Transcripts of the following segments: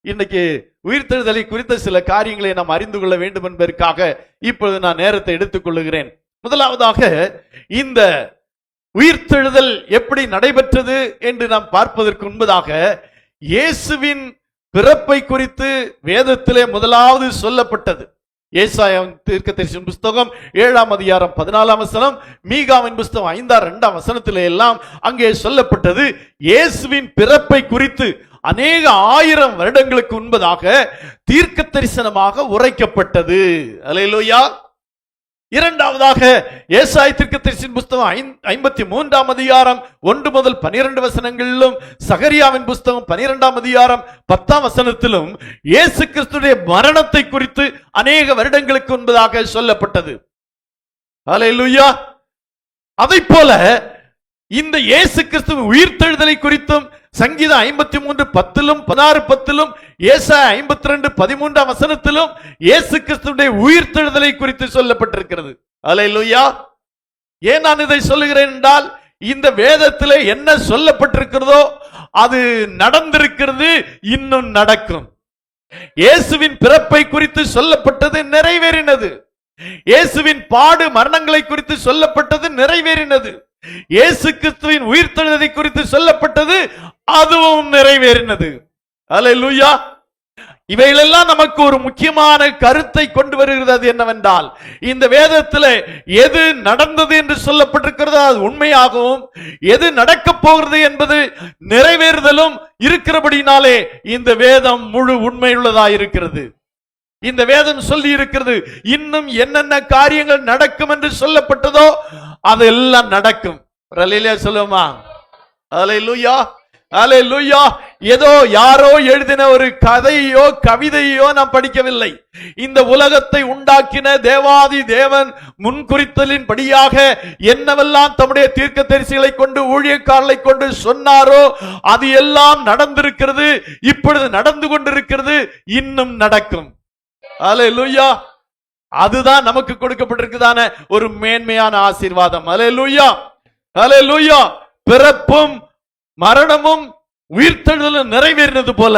இன்னைக்கு உயிர்த்தெழுதலை குறித்த சில காரியங்களை நாம் அறிந்து கொள்ள வேண்டும் என்பதற்காக இப்பொழுது நான் நேரத்தை எடுத்துக் கொள்ளுகிறேன். முதலாவதாக இந்த உயிர்த்தெழுதல் எப்படி நடைபெற்றது என்று நாம் பார்ப்பதற்கு முன்பதாக இயேசுவின் பிறப்பை குறித்து வேதத்திலே முதலாவது சொல்லப்பட்டது. ஏசாயா தீர்க்கதரிசியின் புஸ்தகம் 7ஆம் அதிகாரம் 14ஆம் வசனம், மீகாவின் புஸ்தகம் 5:2 வசனத்திலே எல்லாம் அங்கே சொல்லப்பட்டது இயேசுவின் பிறப்பை குறித்து அநேக 1000 வருடங்களுக்கு முன்பதாக தீர்க்க தரிசனமாக உரைக்கப்பட்டது. அல்லேலூயா. இரண்டாவதாக ஏசாயா தீர்க்கதரிசியின் புஸ்தகம் 53ஆம் அதிகாரம் 1 முதல் 12 வசனங்களிலும், சகரியாவின் புஸ்தகம் 12ஆம் அதிகாரம் 10ஆம் வசனத்திலும் இயேசு கிறிஸ்துவின் மரணத்தை குறித்து அநேக வருடங்களுக்கு முன்பதாக சொல்லப்பட்டது. அல்லேலூயா. அதைப் போல இந்த இயேசு கிறிஸ்துவின் உயிர்த்தெழுதலை குறித்தும் சங்கீதம் 53:10, 16:10, ஏசாயா 52:13 வசனத்திலும் இயேசு கிறிஸ்துவின் உயிர்த்தெழுதலை குறித்து சொல்லப்பட்டிருக்கிறது. அல்லேலூயா. ஏன் நான் இதை சொல்லுகிறேன் என்றால், இந்த வேதத்திலே என்ன சொல்லப்பட்டிருக்கிறதோ அது நடந்திருக்கிறது, இன்னும் நடக்கும். இயேசுவின் பிறப்பை குறித்து சொல்லப்பட்டது நிறைவேறினது. இயேசுவின் பாடு மரணங்களை குறித்து சொல்லப்பட்டது நிறைவேறினது. இயேசு கிறிஸ்துவின் உயிர்த்தெழுதலை குறித்து சொல்லப்பட்டது, அதுவும் நிறைவேறினது. அல்லேலூயா. இவைகளெல்லாம் நமக்கு ஒரு முக்கியமான கருத்தை கொண்டு வருகிறது. அது என்னவென்றால், இந்த வேதத்தில் எது நடந்தது என்று சொல்லப்பட்டிருக்கிறதோ அது உண்மையாகவும், எது நடக்கப் போகிறது என்பது நிறைவேறுதலும் இருக்கிறபடினாலே இந்த வேதம் முழு உண்மையுள்ளதாக இருக்கிறது. இந்த வேதம் சொல்லி இருக்கிறது, இன்னும் என்னென்ன காரியங்கள் நடக்கும் என்று சொல்லப்பட்டதோ அதெல்லாம் நடக்கும். சொல்லுமா? அல்லேலூயா. அல்லேலூயா. ஏதோ யாரோ எழுதின ஒரு கதையோ கவிதையோ நாம் படிக்கவில்லை. இந்த உலகத்தை உண்டாக்கின தேவாதி தேவன் முன்குறித்தலின் படியாக என்னவெல்லாம் தம்முடைய தீர்க்கதரிசிகளை கொண்டு ஊழியக்காரர்களை கொண்டு சொன்னாரோ அது எல்லாம் நடந்திருக்கிறது, இப்பொழுது நடந்து கொண்டிருக்கிறது, இன்னும் நடக்கும். அல்லேலூயா. அதுதான் நமக்கு கொடுக்கப்பட்டிருக்குதான ஒரு மேன்மையான ஆசீர்வாதம். அல்லேலூயா. அல்லேலூயா. பிறப்பும் மரணமும் உயிர்த்தெழுதலும் நிறைவேறினது போல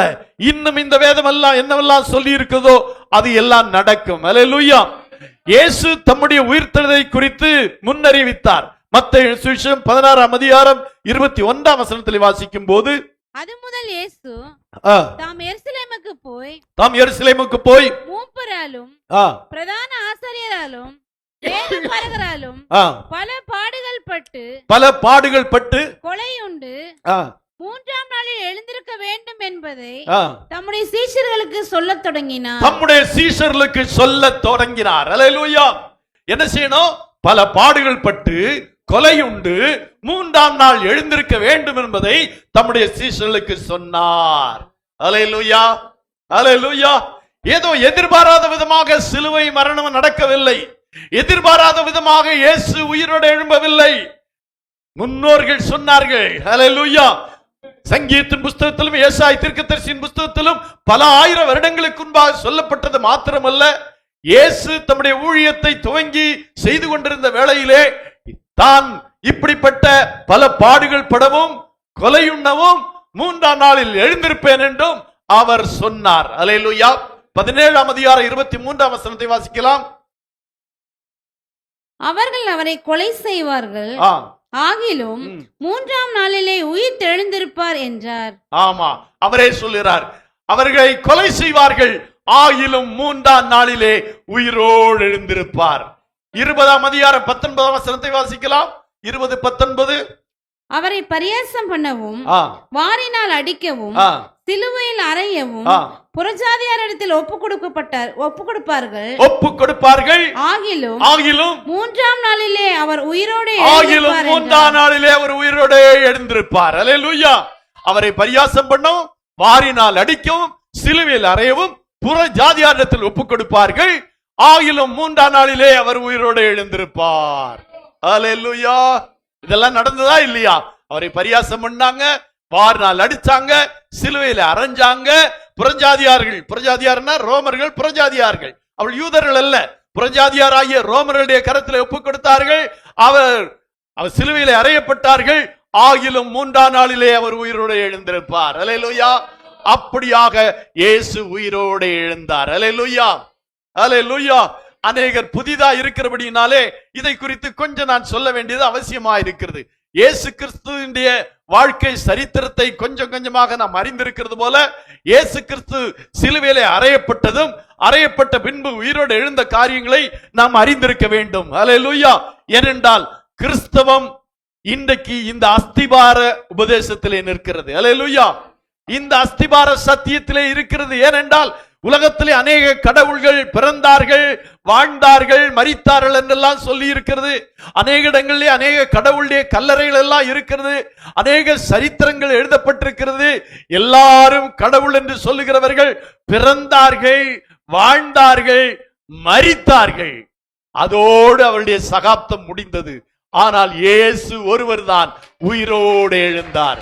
இன்னும் இந்த வேதம் எல்லாம் என்னவெல்லாம் சொல்லி இருக்கிறதோ அது எல்லாம் நடக்கும். அல்லேலூயா. இயேசு தம்முடைய உயிர்த்தெழுதலை குறித்து முன்னறிவித்தார். மத்தேயு சுவிசேஷம் 16ஆம் அதிகாரம் 21ஆம் வசனத்தில் வாசிக்கும் போது, அது முதல் இயேசு தாம் எருசலேமுக்கு போய் மூப்பராலும் பிரதான ஆசாரியராலும் வேதபாரகராலும் பல பாடுகள் பட்டு கொலையுண்டு 3ஆம் நாளில் எழுந்திருக்க வேண்டும் என்பதை தம்முடைய சீஷர்களுக்கு சொல்லத் தொடங்கினார். அல்லேலூயா. என்ன செய்யணும்? பல பாடுகள் பட்டு கொலையுண்டு 3ஆம் நாள் எழுந்திருக்க வேண்டும் என்பதை தம்முடைய சீஷர்களுக்கு சொன்னார். அல்லேலூயா. அல்லேலூயா. ஏதோ எதிர்பாராத விதமாக சிலுவை மரணம் நடக்கவில்லை. எதிர்பாராத விதமாக இயேசு உயிரோடு எழும்பவில்லை. முன்னோர்கள் சொன்னார்கள். அல்லேலூயா. சங்கீதத்தின் புஸ்தகத்திலும் ஏசாயா தீர்க்கதரிசியின் புஸ்தகத்திலும் பல 1000 வருடங்களுக்கு முன்பாக சொல்லப்பட்டது மாத்திரமல்ல, இயேசு தம்முடைய ஊழியத்தை துவங்கி செய்து கொண்டிருந்த வேளையிலே தான் இப்படிப்பட்ட பல பாடுகள் படவும் கொலையுண்ணவும் 3ஆம் நாளில் எழுந்திருப்பேன் என்றும் அவர் சொன்னார். அல்லேலூயா. 17ஆம் அதிகாரம் 23ஆம் வசனத்தை வாசிக்கலாம். அவர்கள் அவரை கொலை செய்வார்கள், ஆகிலும் 3ஆம் நாளிலே உயிர் தெழுந்திருப்பார் என்றார். ஆமா, அவரே சொல்கிறார். அவர்களை கொலை செய்வார்கள், ஆகிலும் 3ஆம் நாளிலே உயிரோடு எழுந்திருப்பார். 20ஆம் அதிகாரம் 19ஆம் வசனத்தை வாசிக்கலாம். 20:19. அவரை பரியாசம் பண்ணவும், வாரினால் அடிக்கவும், சிலுவையில் அறையவும் புறஜாதியாரிடத்தில் ஒப்பு கொடுப்பார்கள். ஆகிலும் 3ஆம் நாளிலே அவர் உயிரோடு எழுந்திருப்பார். அல்லேலூயா. அவரை பரியாசம் பண்ணவும், வாரினால் அடிக்கவும், சிலுவையில் அறையவும் புறஜாதியாரிடத்தில் ஒப்பு கொடுப்பார்கள். ஆகிலும் 3ஆம் நாளிலே அவர் உயிரோடு எழுந்திருப்பார். அல்லேலூயா. இதெல்லாம் நடந்ததா இல்லையா? அவரை பரியாசம் பண்ணாங்க, வாரினால் அடிச்சாங்க, சிலுவையில அரைஞ்சாங்க. புறஜாதியார்னா ரோமர்கள், புறஜாதியார்கள் அவள் யூதர்கள் அல்ல, புறஜாதியார் ஆகிய ரோமர்களுடைய கரத்தில் ஒப்புக் கொடுத்தார்கள். அவர் சிலுவையில அறையப்பட்டார்கள். ஆகிலும் 3ஆம் நாளிலே அவர் உயிரோடு எழுந்திருப்பார். அல்லேலூயா. அப்படியாக இயேசு உயிரோடு எழுந்தார். அல்லேலூயா, அல்லேலூயா. அநேகர் புதிதா இருக்கிறபடினாலே இதை குறித்து கொஞ்சம் நான் சொல்ல வேண்டியது அவசியமா இருக்கிறது. இயேசு கிறிஸ்துவினுடைய வாழ்க்கை சரித்திரத்தை கொஞ்சம் கொஞ்சமாக நாம் அறிந்திருக்கிறது போல, இயேசு கிறிஸ்து சிலுவையிலே அறையப்பட்டதும் அறையப்பட்ட பின்பு உயிரோடு எழுந்த காரியங்களை நாம் அறிந்திருக்க வேண்டும். அல்லேலூயா. ஏனென்றால் கிறிஸ்தவம் இன்றைக்கு இந்த அஸ்திபார உபதேசத்திலே நிற்கிறது. அல்லேலூயா. இந்த அஸ்திபார சத்தியத்திலே இருக்கிறது. ஏனென்றால் உலகத்திலே அநேக கடவுள்கள் பிறந்தார்கள், வாழ்ந்தார்கள், மரித்தார்கள் என்றெல்லாம் சொல்லி இருக்கிறது. அநேக இடங்களிலே அநேக கடவுளுடைய கல்லறைகள் எல்லாம் இருக்கிறது. அநேக சரித்திரங்கள் எழுதப்பட்டிருக்கிறது. எல்லாரும் கடவுள் என்று சொல்லுகிறவர்கள் பிறந்தார்கள், வாழ்ந்தார்கள், மரித்தார்கள். அதோடு அவருடைய சகாப்தம் முடிந்தது. ஆனால் இயேசு ஒருவர் தான் உயிரோடு எழுந்தார்.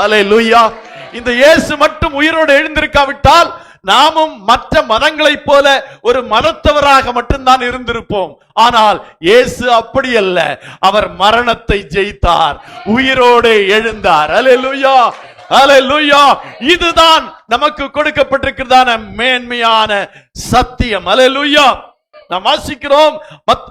அல்லேலூயா. இந்த இயேசு மட்டும் உயிரோடு எழுந்திருக்காவிட்டால் நாமும் மற்ற மதங்களைப் போல ஒரு மதத்தவராக மட்டும்தான் இருந்திருப்போம். ஆனால் இயேசு அப்படி அல்ல. அவர் மரணத்தை ஜெயித்தார், உயிரோடு எழுந்தார். அல்லேலூயா, அல்லேலூயா. இதுதான் நமக்கு கொடுக்கப்பட்டிருக்கிறதான மேன்மையான சத்தியம். அல்லேலூயா. நாம் வாசிக்கிறோம்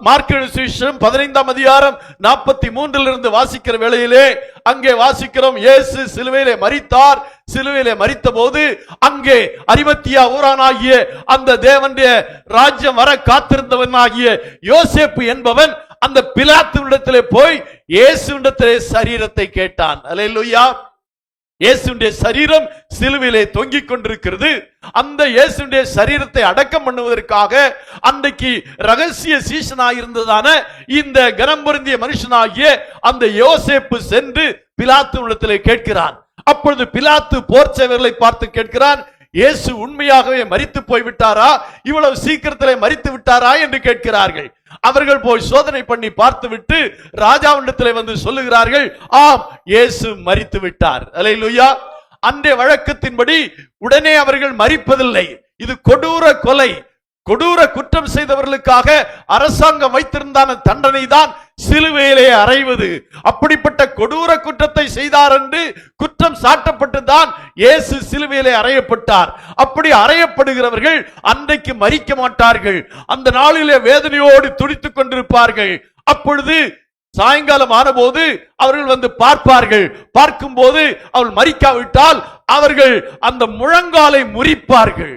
மார்க்கு சுவிசேஷம் 15ஆம் அதிகாரம் 43 வாசிக்கிற வேளையிலே அங்கே வாசிக்கிறோம், இயேசு சிலுவையிலே மரித்தார். சிலுவையிலே மரித்த போது அங்கே அரிமத்தியா ஊரானாகிய அந்த தேவனுடைய ராஜ்யம் வர காத்திருந்தவனாகிய யோசேப்பு என்பவன் அந்த பிலாத்துவிடத்திலே போய் இயேசுவிடத்திலே சரீரத்தை கேட்டான். அல்லேலூயா. இயேசுடைய சரீரம் சிலுவையிலே தொங்கிக் கொண்டிருக்கிறது. அந்த இயேசுடைய சரீரத்தை அடக்கம் பண்ணுவதற்காக அன்றைக்கு ரகசிய சீசனாயிருந்ததான இந்த கனம் பொருந்திய மனுஷனாகிய அந்த யோசேப்பு சென்று பிலாத்துவிடத்திலே கேட்கிறான். அப்பொழுது பிலாத்து போர் சேவர்களை பார்த்து கேட்கிறான், இயேசு உண்மையாகவே மரித்து போய்விட்டாரா, இவ்வளவு சீக்கிரத்திலே மரித்து விட்டாரா என்று கேட்கிறார்கள். அவர்கள் போய் சோதனை பண்ணி பார்த்துவிட்டு ராஜாவிடத்திலே வந்து சொல்லுகிறார்கள், ஆம், இயேசு மரித்து விட்டார். அல்லேலூயா. அன்றைய வழக்கத்தின்படி உடனே அவர்கள் மரிப்பதில்லை. இது கொடூர கொலை, கொடூர குற்றம் செய்தவர்களுக்காக அரசாங்கம் வைத்திருந்தான தண்டனை தான் சிலுவையிலே அறைவது. அப்படிப்பட்ட கொடூர குற்றத்தை செய்தார் என்று குற்றம் சாட்டப்பட்டுதான் இயேசு சிலுவையிலே அறையப்பட்டார். அப்படி அறையப்படுகிறவர்கள் அன்றைக்கு மரிக்க மாட்டார்கள். அந்த நாளிலே வேதனையோடு துடித்துக் கொண்டிருப்பார்கள். அப்பொழுது சாயங்காலம் ஆனபோது அவர்கள் வந்து பார்ப்பார்கள். பார்க்கும் போது அவள் மரிக்காவிட்டால் அவர்கள் அந்த முழங்காலை முறிப்பார்கள்.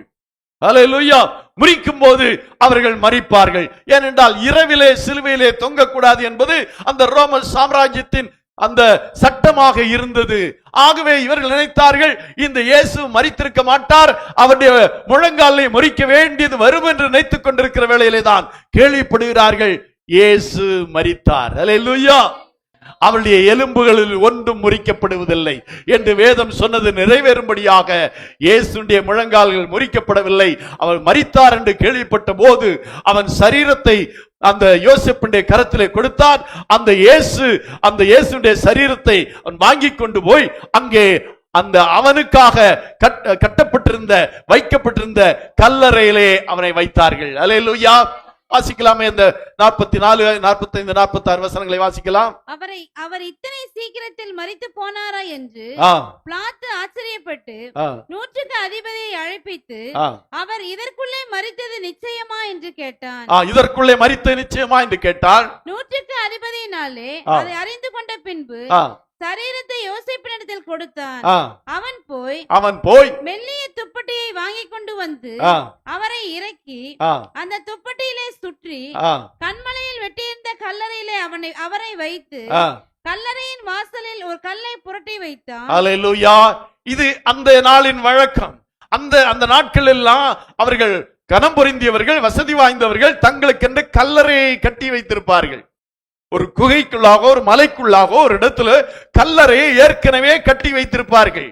அல்லேலூயா. முறிக்கும் போது அவர்கள் மரிப்பார்கள். ஏனென்றால் இரவிலே சிலுவையிலே தொங்கக்கூடாது என்பது அந்த ரோம சாம்ராஜ்யத்தின் அந்த சட்டமாக இருந்தது. ஆகவே இவர்கள் நினைத்தார்கள், இந்த இயேசு மரித்திருக்க மாட்டார், அவருடைய முழங்காலை முறிக்க வேண்டியது வரும் என்று நினைத்துக் கொண்டிருக்கிற வேளையிலே தான் கேள்விப்படுகிறார்கள், இயேசு மரித்தார். அல்லேலூயா. அவருடைய எலும்புகளில் ஒன்றும் முறிக்கப்படுவதில்லை என்று வேதம் சொன்னது நிறைவேறும்படியாக இயேசுடைய முழங்கால்கள் முறிக்கப்படவில்லை. அவர் மரித்தார் என்று கேள்விப்பட்ட போது அவன் சரீரத்தை அந்த யோசேப்புடைய கரத்திலே கொடுத்தான். அந்த இயேசுடைய சரீரத்தை அவன் வாங்கி கொண்டு போய் அங்கே அந்த அவனுக்காக கட்டப்பட்டிருந்த வைக்கப்பட்டிருந்த கல்லறையிலே அவனை வைத்தார்கள். அல்லேலூயா. வாசிக்கலாமே இந்த 44, 45, 46 வசனங்களை வாசிக்கலாம். அவர் இத்தனை சீக்கிரத்தில் மரித்து போனாரா என்று பிலாத்து ஆச்சரியப்பட்டு 100க்கு அதிபதியை அழைப்பித்து அவர் இதற்குள்ளே மரித்தது நிச்சயமா என்று கேட்டான். இதற்குள்ளே மரித்தது நிச்சயமா என்று கேட்டான். 100க்கு அதிபதியினாலே அதை அறிந்து கொண்ட பின்பு சரீரத்தை யோசேப்பினிடத்தில் கொடுத்தான். அவன் போய் மெல்லிய துப்பட்டியை வாங்கி கொண்டு வந்து அவரை இறக்கி அந்த துப்பட்டியிலே சுற்றி கண்மலையில் வெட்டியிருந்த கல்லறையிலே அவரை வைத்து கல்லறையின் வாசலில் ஒரு கல்லை புரட்டி வைத்தான். அல்லேலூயா. இது அந்த நாளின் வழக்கம். அந்த நாட்கள் எல்லாம் அவர்கள் கனம் பொருந்தியவர்கள், வசதி வாய்ந்தவர்கள் தங்களுக்கென்று கல்லறையை கட்டி வைத்திருப்பார்கள். ஒரு குகைக்குள்ளாக, ஒரு மலைக்குள்ளாக ஒரு இடத்துல கல்லறையை ஏற்கனவே கட்டி வைத்திருப்பார்கள்.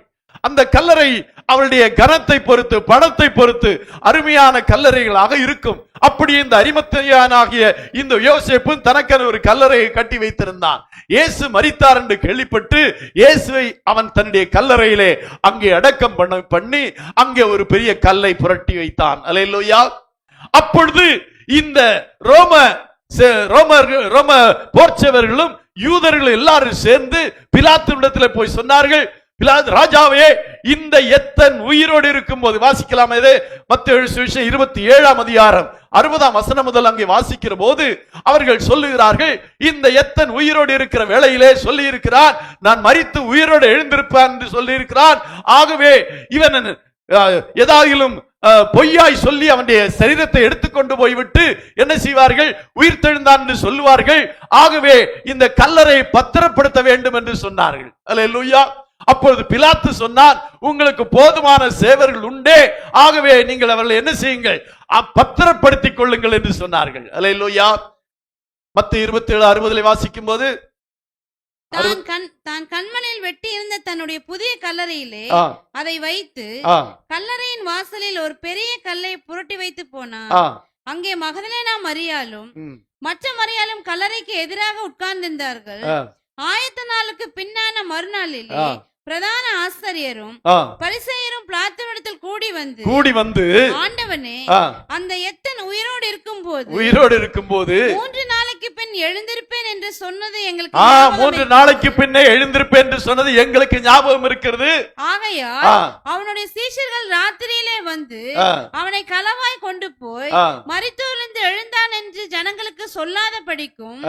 அந்த கல்லறை அவளுடைய கனத்தை பொறுத்து, பணத்தை பொறுத்து அருமையான கல்லறைகளாக இருக்கும். அப்படி இந்த அரிமத்தியானாகிய இந்த யோசேப்பு தனக்கென ஒரு கல்லறையை கட்டி வைத்திருந்தான். இயேசு மரித்தார் என்று கேள்விப்பட்டு இயேசுவை அவன் தன்னுடைய கல்லறையிலே அங்கே அடக்கம் பண்ணி அங்கே ஒரு பெரிய கல்லை புரட்டி வைத்தான். அல்லேலூயா. அப்பொழுது இந்த ரோம போர்ச்சவர்களும் யூதர்கள் எல்லாரும் சேர்ந்து பிலாத்துவிடத்தில் போய் சொன்னார்கள், பிலாத்து ராஜாவே, இந்த எத்தன் உயிரோடு இருக்கும் போது, வாசிக்கலாம் இது மத்தேயு சுவிசேஷம் 27ஆம் அதிகாரம் 60ஆம் வசனம் முதல் அங்கே வாசிக்கிற போது அவர்கள் சொல்லுகிறார்கள், இந்த எத்தன் உயிரோடு இருக்கிற வேளையிலே சொல்லி இருக்கிறான், நான் மரித்து உயிரோடு எழுந்திருப்பான் என்று சொல்லி இருக்கிறான். ஆகவே இவன் ஏதாயிலும் பொய்யாய் சொல்லி அவனுடைய சரீரத்தை எடுத்துக்கொண்டு போய்விட்டு என்ன செய்வார்கள், உயிர் தெழுந்தான் என்று சொல்லுவார்கள். ஆகவே இந்த கல்லறை பத்திரப்படுத்த வேண்டும் என்று சொன்னார்கள். அல்லேலூயா. அப்பொழுது பிலாத்து சொன்னான், உங்களுக்கு போதுமான சேவர்கள் உண்டே, ஆகவே நீங்கள் அவர்களை என்ன செய்யுங்கள், பத்திரப்படுத்திக் கொள்ளுங்கள் என்று சொன்னார்கள். அல்லேலூயா. மத்தேயு 27:60 வாசிக்கும் போது, தான் கண்மலையில் வெட்டி இருந்த தன்னுடைய புதிய கல்லறையிலே அதை வைத்து கல்லறையின் வாசலில் ஒரு பெரிய கல்லை புரட்டி வைத்து போனான். அங்கே மகதலேனா மரியாளும் மற்ற மரியாளும் கல்லறைக்கு எதிராக உட்கார்ந்திருந்தார்கள். ஆயத்த நாளுக்கு பின்னான மறுநாளிலே பிரதான ஆசிரியரும் பரிசேயரும் பிலாத்துவிடத்தில் கூடி வந்து ஆண்டவனே, அந்த எத்தன் உயிரோடு இருக்கும் போது 3 நாளைக்கு பின் எழுந்திருப்பேன் என்று சொன்னது எங்களுக்கு 3 நாளைக்கு பின்னே எழுந்திருப்பேன் என்று சொன்னது எங்களுக்கு ஞாபகம் இருக்கிறது. ஆகையால் அவனுடைய சீஷர்கள் ராத்திரியிலே வந்து அவனை களவாய் கொண்டு போய் மரித்தோரிலிருந்து எழுந்தான் என்று ஜனங்களுக்கு சொல்லாத படிக்கும்,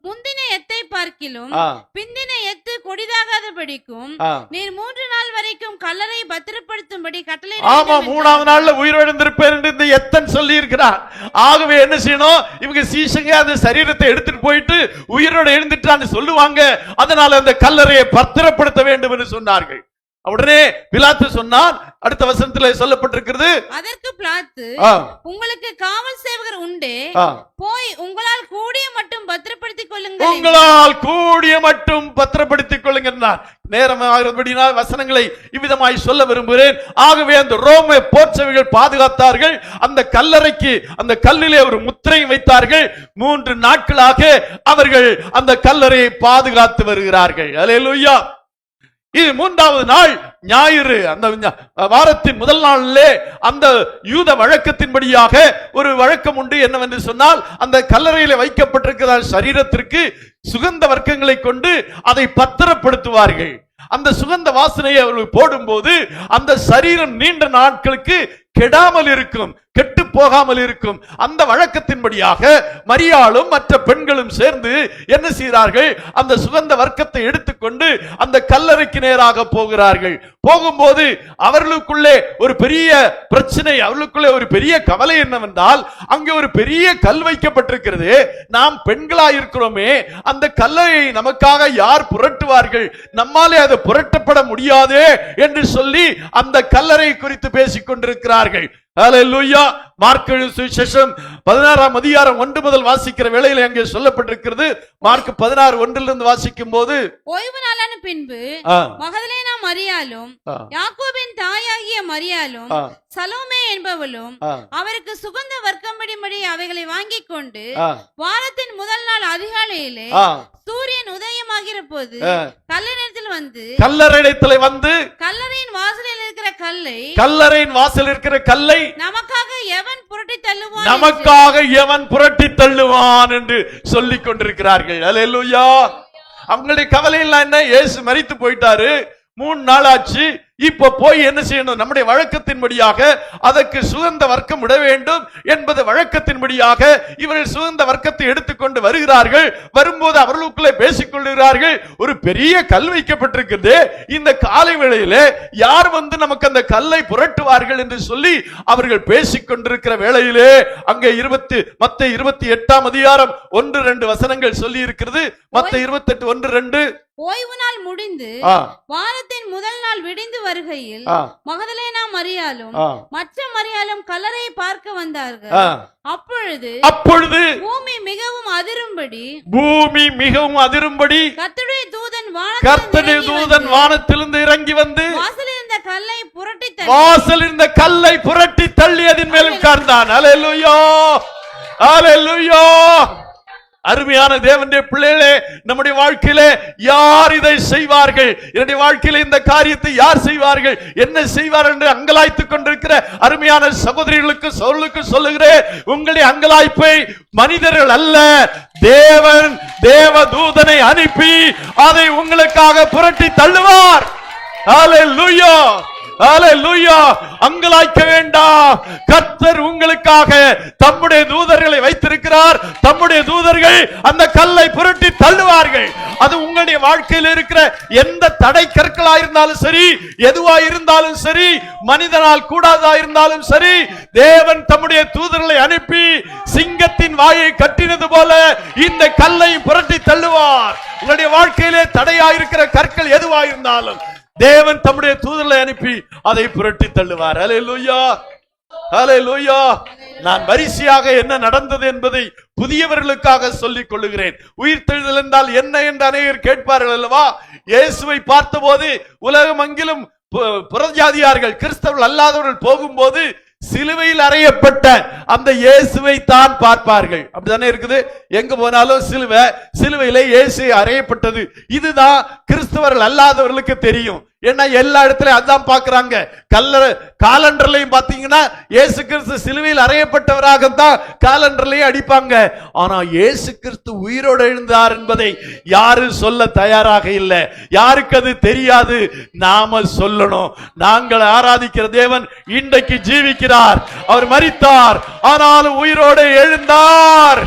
முந்தின எத்தை பார்க்கிலும் பிந்தின எத்து கொடிதாகாத படிக்கும் நீர் 3 நாள் வரைக்கும் கல்லறை பத்திரப்படுத்தும்படி கட்டளை. ஆமா, 3ஆவது நாள்ல உயிரிழந்திருப்பேன் என்று இந்த எத்தன் சொல்லி இருக்கிறார். ஆகவே என்ன செய்யணும், இவங்க சீஷங்க அந்த சரீரத்தை எடுத்துட்டு போயிட்டு உயிரோட எழுந்துட்டான்னு சொல்லுவாங்க. அதனால அந்த கல்லறையை பத்திரப்படுத்த வேண்டும் என்று சொன்னார்கள். உடனே பிலாத்து சொன்னான், அடுத்த வசனத்தில் சொல்லப்பட்டிருக்கிறது, அதற்கு பிலாத்து, உங்களுக்கு காவல் சேவகர் உண்டே, போய் உங்களால் கூடிய மட்டும் பத்திரப்படுத்திக் கொள்ளுங்கள், உங்களால் கூடிய மட்டும் பத்திரப்படுத்திக் கொள்ளுங்கள். நேரம் ஆகிறபடினால் வசனங்களை இவ்விதமாய் சொல்ல விரும்புகிறேன். ஆகவே அந்த ரோம போர்ச்சவைகள் பாதுகாத்தார்கள். அந்த கல்லறைக்கு அந்த கல்லிலே ஒரு முத்திரை வைத்தார்கள். 3 நாட்களாக அவர்கள் அந்த கல்லறையை பாதுகாத்து வருகிறார்கள். அல்லேலூயா. இது 3வது நாள் ஞாயிறு. அந்த வாரத்தின் முதல் நாளிலே அந்த யூத வழக்கத்தின்படியாக ஒரு வழக்கம் உண்டு. என்னவென்று சொன்னால், அந்த கல்லறையில வைக்கப்பட்டிருக்கிற சரீரத்திற்கு சுகந்த வர்க்கங்களை கொண்டு அதை பத்திரப்படுத்துவார்கள். அந்த சுகந்த வாசனையை அவர்கள் போடும்போது அந்த சரீரம் நீண்ட நாட்களுக்கு கெடாமல் இருக்கும், கெட்டு போகாமல் இருக்கும். அந்த வழக்கத்தின்படியாக மரியாளும் மற்ற பெண்களும் சேர்ந்து என்ன செய்கிறார்கள், அந்த சுகந்த வர்க்கத்தை எடுத்துக்கொண்டு அந்த கல்லறைக்கு நேராக போகிறார்கள். போகும்போது அவர்களுக்குள்ளே ஒரு பெரிய பிரச்சனை, அவர்களுக்குள்ளே ஒரு பெரிய கவலை என்னவென்றால், அங்கே ஒரு பெரிய கல் வைக்கப்பட்டிருக்கிறது. நாம் பெண்களாயிருக்கிறோமே, அந்த கல்லையை நமக்காக யார் புரட்டுவார்கள், நம்மாலே அது புரட்டப்பட முடியாதே என்று சொல்லி அந்த கல்லறை குறித்து பேசிக் கொண்டிருக்கிறார்கள். அல்லேலூயா. மார்க் சுவிசேஷம் 16ஆம் அதிகாரம் 1 முதல் வாசிக்கிற வேளையில் அங்கே சொல்லப்பட்டிருக்கிறது. மார்க் 16:1 வாசிக்கும் போது, ஓய்வு நாளான பின்பு மகதலேனா மரியாளும் யாக்கோபின் தாயாகிய மரியாளும் சலோமே என்பவளும் அவருக்கு சுகந்த வர்க்கம்படிபடி அவைகளை வாங்கிக் கொண்டு வாரத்தின் முதல் நாள் அதிகாலையிலே சூரியன் உதயமாகிற போது கல்லறையிடத்தில் வந்து கல்லறையின் வாசலில் இருக்கிற கல்லை நமக்காக எவன் புரட்டி தள்ளுவான் என்று சொல்லிக் கொண்டிருக்கிறார்கள். அல்லேலூயா. அவங்களுடைய கவலை எல்லாம் என்ன, இயேசு மரித்து போயிட்டாரு, 3 நாள் ஆச்சு, இப்ப போய் என்ன செய்யணும், நம்முடைய வழக்கத்தின்படியாக அதற்கு சுகந்த வர்க்கம் விட வேண்டும் என்பது வழக்கத்தின்படியாக இவர்கள் சுகந்த வர்க்கத்தை எடுத்துக்கொண்டு வருகிறார்கள். வரும்போது அவர்களுக்குள்ளே பேசிக் கொள்கிறார்கள், ஒரு பெரிய கல் வைக்கப்பட்டிருக்கிறது, இந்த காலை வேளையில யார் வந்து நமக்கு அந்த கல்லை புரட்டுவார்கள் என்று சொல்லி அவர்கள் பேசிக் கொண்டிருக்கிற வேளையிலே அங்கே மத்தேயு 28ஆம் அதிகாரம் 1-2 வசனங்கள் சொல்லி இருக்கிறது. மத்தேயு 28:1-2, ஓய்வு நாள் முடிந்து வாரத்தின் முதல் நாள் விடிந்து வருகையில் மகதலேனா மரியாளும் மற்ற மரியாளும் கல்லறையை பார்க்க வந்தார்கள். அப்பொழுது பூமி மிகவும் அதிரும்படி கர்த்தருடைய தூதன் வானத்திலிருந்து இறங்கி வந்து வாசலில் இருந்த கல்லை புரட்டி தள்ளியதின் மேல் உட்கார்ந்தான். அல்லேலூயா, அல்லேலூயா. அருமையான தேவனுடைய பிள்ளைகளே, நம்முடைய வாழ்க்கையிலே யார் இதை செய்வார்கள், என்னுடைய வாழ்க்கையில இந்த காரியத்தை யார் செய்வார்கள், என்ன செய்வார்கள் என்று அங்கலாய்த்துக் கொண்டிருக்கிற அருமையான சகோதரிகளுக்கு சொல்லுகிறேன், உங்களுடைய அங்கலாய்ப்பை மனிதர்கள் அல்ல, தேவன் தேவதூதனை அனுப்பி அதை உங்களுக்காக புரட்டி தள்ளுவார். ஹalleluya, ஹalleluya. அங்கலாய்க்க வேண்டாம். கர்த்தர் உங்களுக்காக தம்முடைய தூதர்களை வைத்திருக்கிறார். தம்முடைய தூதர்கள் அந்த கல்லை புரட்டி தள்ளுவார்கள். அது உங்களுடைய வாழ்க்கையில் இருக்கிற எந்த தடை கற்களா இருந்தாலும் சரி, எதுவா இருந்தாலும் சரி, மனிதனால் கூடாதா இருந்தாலும் சரி, தேவன் தம்முடைய தூதர்களை அனுப்பி சிங்கத்தின் வாயை கட்டினது போல இந்த கல்லை புரட்டி தள்ளுவார். உங்களுடைய வாழ்க்கையிலே தடையா இருக்கிற கற்கள் எதுவா இருந்தாலும் தேவன் தம்முடைய தூதர்களை அனுப்பி அதை புரட்டி தள்ளுவார். ஹalleluya, ஹalleluya. நான் வரிசையாக என்ன நடந்தது என்பதை புதியவர்களுக்காக சொல்லிக் கொள்ளுகிறேன். உயிர்த்தெழுதல் என்றால் என்ன என்று அநேகர் கேட்பார்கள் அல்லவா? இயேசுவை பார்த்தபோது உலகம் எங்கிலும் புறஜாதியார்கள், கிறிஸ்தவர்கள் அல்லாதவர்கள் போகும்போது சிலுவையில் அறையப்பட்ட அந்த இயேசுவை தான் பார்ப்பார்கள். அப்படித்தானே இருக்குது. எங்க போனாலும் சிலுவையில இயேசு அறையப்பட்டது. இதுதான் கிறிஸ்தவர்கள் அல்லாதவர்களுக்கு தெரியும். ஏன்னா எல்லா இடத்துலயும் அதான் பாக்குறாங்க. காலண்டர்லயும் பாத்தீங்கன்னா இயேசு கிறிஸ்து சிலுவையில் அறையப்பட்டவராகத்தான் காலண்டர்லயும் அடிப்பாங்க. ஆனா இயேசு கிறிஸ்து உயிரோடு எழுந்தார் என்பதை யாரும் சொல்ல தயாராக இல்லை. யாருக்கு அது தெரியாது. நாம சொல்லணும். நாங்கள் ஆராதிக்கிற தேவன் இன்றைக்கு ஜீவிக்கிறார். அவர் மரித்தார், ஆனாலும் உயிரோடு எழுந்தார்.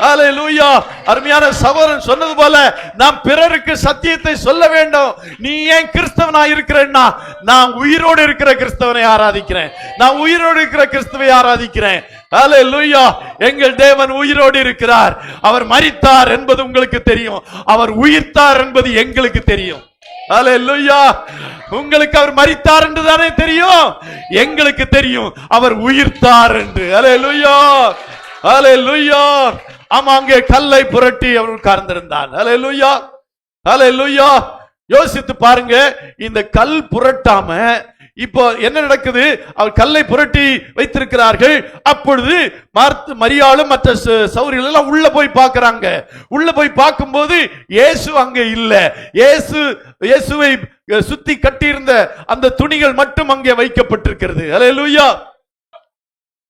ஹalleluya. அருமையான சகோதரன் சொன்னது போல நாம் பிறருக்கு சத்தியத்தை சொல்ல வேண்டும். நீ ஏன் கிறிஸ்தவனா இருக்கிறேன்னா, நான் உயிரோடு இருக்கிற கிறிஸ்தவனை ஆராதிக்கிறேன். நான் உயிரோடு இருக்கிற கிறிஸ்துவை ஆராதிக்கிறேன். ஹalleluya. எங்கள் தேவன் உயிரோடு இருக்கிறார். அவர் மரித்தார் என்பது உங்களுக்கு தெரியும். அவர் உயிர்த்தார் என்பது எங்களுக்கு தெரியும். ஹalleluya. உங்களுக்கு அவர் மரித்தார் என்று தானே தெரியும். எங்களுக்கு தெரியும் அவர் உயிர்த்தார் என்று. ஹalleluya, ஹalleluya. ஆமா, அங்கே கல்லை புரட்டி அவர் உட்கார்ந்திருந்தார். ஹalleluya, ஹalleluya. யோசித்து பாருங்க. இந்த கல் புரட்டாம இப்போ என்ன நடக்குது? அவர் கல்லை புரட்டி வைத்திருக்கிறார்கள். அப்பொழுது மரியாளும் மற்ற சௌரியர்கள் எல்லாம் உள்ள போய் பார்க்கறாங்க. உள்ள போய் பார்க்கும்போது இயேசு அங்கே இல்ல. இயேசுவை சுத்தி கட்டியிருந்த அந்த துணிகள் மட்டும் அங்கே வைக்கப்பட்டிருக்கிறது. ஹalleluya.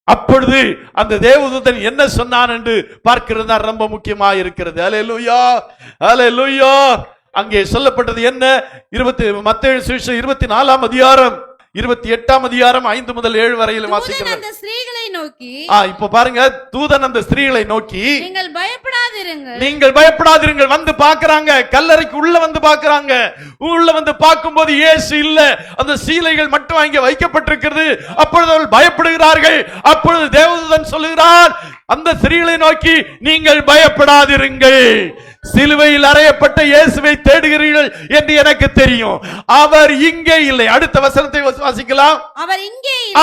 அப்பொழுது அந்த தேவதூதன் என்ன சொன்னான் என்று பார்க்கிறது ரொம்ப முக்கியமாக இருக்கிறது. ஹalleluya, ஹalleluya. அங்கே சொல்லப்பட்டது என்ன? மத்தேயு சுவிசேஷம் 24ஆம் அதிகாரம் 28ஆம் அதிகாரம் 5 முதல் 7 வரையில் வாசிக்கிறோம். அந்த ஸ்திரீகளை நோக்கி, இப்போ பாருங்க, தூதன் அந்த ஸ்திரீகளை நோக்கி, நீங்கள் பயப்படாதிருங்கள், நீங்கள் பயப்படாதிருங்கள். வந்து பார்க்கறாங்க. கல்லறைக்கு உள்ள வந்து பார்க்கறாங்க. உள்ள வந்து பார்க்கும்போது இயேசு இல்ல. அந்த சீலைகள் மட்டும் அங்கே வைக்கப்பட்டிருக்கிறது. அப்பொழுது அவர்கள் பயப்படுகிறார்கள். அப்பொழுது தேவதூதன் சொல்லுகிறார் அந்த ஸ்திரீகளை நோக்கி, நீங்கள் பயப்படாதிருங்கள். சிலுவையில் அறையப்பட்ட இயேசுவை தேடுகிறீர்கள் என்று எனக்கு தெரியும். அவர் இங்கே இல்லை. அடுத்த வசனத்தை வாசிக்கலாம்.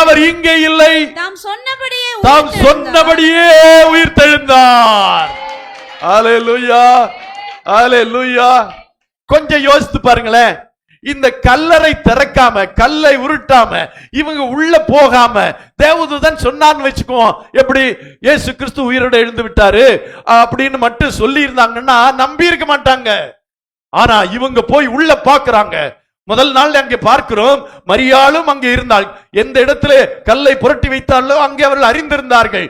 அவர் இங்கே இல்லை. தாம் சொன்னபடியே உயிர்த்தெழுந்தார். ஹalleluya, ஹalleluya. கொஞ்சம் யோசித்து பாருங்களேன். இந்த கல்லறை திறக்காம, கல்லை உருட்டாம, இவங்க உள்ள போகாம தேவதூதன் சொன்னான்னு வச்சுக்குவோம். எப்படி இயேசு கிறிஸ்து உயிரோட எழுந்து விட்டாரு அப்படின்னு மட்டும் சொல்லி இருந்தாங்கன்னா நம்பி இருக்க மாட்டாங்க. ஆனா இவங்க போய் உள்ள பாக்குறாங்க. முதல் நாள் அங்கே பார்க்கிறோம், மரியாளும் அங்கே இருந்தாள். எந்த இடத்துல கல்லை புரட்டி வைத்தாலோ அங்கே அவர்கள் அறிந்திருந்தார்கள்.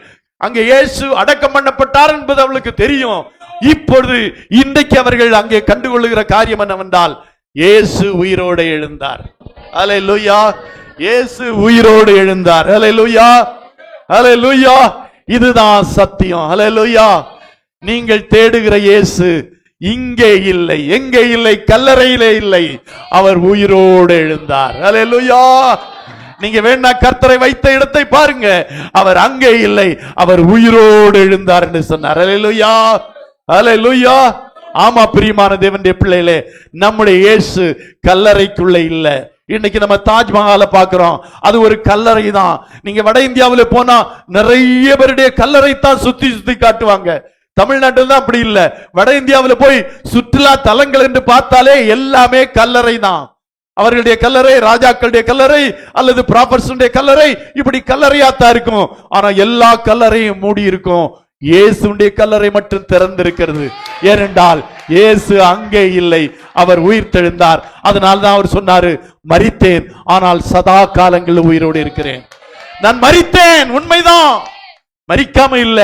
அங்கே இயேசு அடக்கம் பண்ணப்பட்டார் என்பது அவளுக்கு தெரியும். இப்பொழுது இன்றைக்கு அவர்கள் அங்கே கண்டுகொள்ளுகிற காரியம் என்னவென்றால், இயேசு உயிரோடு எழுந்தார். ஹalleluya, இயேசு உயிரோடு எழுந்தார். ஹalleluya, ஹalleluya. இதுதான் சத்தியம். ஹalleluya. நீங்கள் தேடுகிற இயேசு இங்கே இல்லை. எங்கே இல்லை? கல்லறையிலே இல்லை. அவர் உயிரோடு எழுந்தார். ஹalleluya. நீங்க வேணா கர்த்தரை வைத்த இடத்தை பாருங்க. அவர் அங்கே இல்லை. அவர் உயிரோடு எழுந்தார் என்று சொன்னார். ஹalleluya, ஹalleluya. ஆமா, பிரியமான தேவனுடைய பிள்ளைகளே, நம்முடைய இயேசு கல்லறைக்குள்ள இல்ல. இன்னைக்கு நம்ம தாஜ்மஹாலை பார்க்கிறோம். அது ஒரு கல்லறை தான். நீங்க வட இந்தியாவில் போனா நிறைய பேருடைய கல்லறை தான் சுத்தி சுத்தி காட்டுவாங்க. தமிழ்நாட்டில் தான் அப்படி இல்ல. வட இந்தியாவில் போய் சுற்றுலா தலங்கள் என்று பார்த்தாலே எல்லாமே கல்லறை தான். அவர்களுடைய கல்லறை, ராஜாக்களுடைய கல்லறை அல்லது ப்ராபர்ஸுடைய கல்லறை, இப்படி கல்லறையாத்தான் இருக்கும். ஆனா எல்லா கல்லறையும் மூடி இருக்கும். இயேசுடைய கல்லறை மட்டும் திறந்திருக்கிறது. ஏனென்றால் இயேசு அங்கே இல்லை. அவர் உயிர்த்தெழுந்தார். அதனால்தான் அவர் சொன்னாரு, மரித்தேன் ஆனால் சதா காலங்களில் உயிரோடு இருக்கிறேன். நான் மரித்தேன், உண்மைதான், மரிக்காம இல்ல.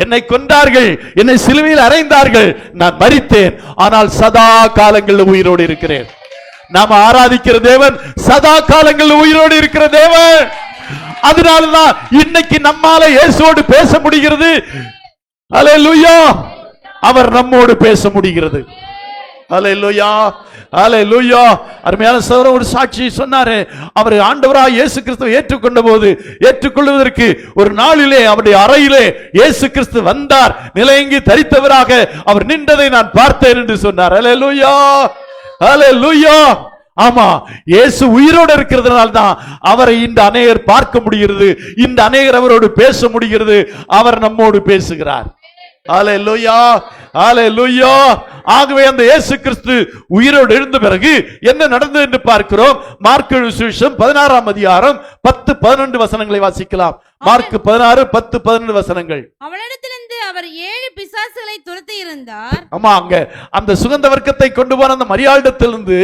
என்னை கொன்றார்கள், என்னை சிலுவையில் அறைந்தார்கள், நான் மரித்தேன் ஆனால் சதா காலங்களில் உயிரோடு இருக்கிறேன். நாம ஆராதிக்கிற தேவன் சதா காலங்கள் உயிரோடு இருக்கிற தேவன். அதனாலதான் இன்னைக்கு நம்மால இயேசுவோடு பேச முடிகிறது. அல்லேலூயா. அவர் நம்மோடு பேச முடிகிறது. அல்லேலூயா, அல்லேலூயா. அருமையான சகோதரர் ஒரு சாட்சி சொன்னாரு. அவர் ஆண்டவராய் இயேசு கிறிஸ்துவை ஏற்றுக்கொண்ட போது, ஏற்றுக்கொள்வதற்கு ஒரு நாளிலே அவருடைய அறையிலே இயேசு கிறிஸ்து வந்தார். நிலையங்கி தரித்தவராக அவர் நின்றதை நான் பார்த்தேன் என்று சொன்னார். அல்லேலூயா, அல்லேலூயா. ஆமா, இயேசு உயிரோடு இருக்கிறதுனால தான் அவரை இந்த அநேகர் பார்க்க முடிகிறது, இந்த அநேகர் அவரோடு பேச முடிகிறது. அவர் நம்மோடு பேசுகிறார். அல்லேலூயா, அல்லேலூயா. ஆகவே அந்த இயேசு கிறிஸ்து உயிரோடு எழுந்த பிறகு என்ன நடந்தது என்று பார்க்கிறோம். மார்க் சுவிசேஷம் 16ஆம் அதிகாரம் 10-12 வசனங்களை வாசிக்கலாம். மார்க் 16-10-12 வசனங்கள். அவளிடத்திலிருந்து அவர் 7 பிசாசுகளை துரத்தி இருந்தார். ஆமா, அங்க அந்த சுகந்த வர்க்கத்தை கொண்டு போன அந்த மரியாளிடத்திலிருந்து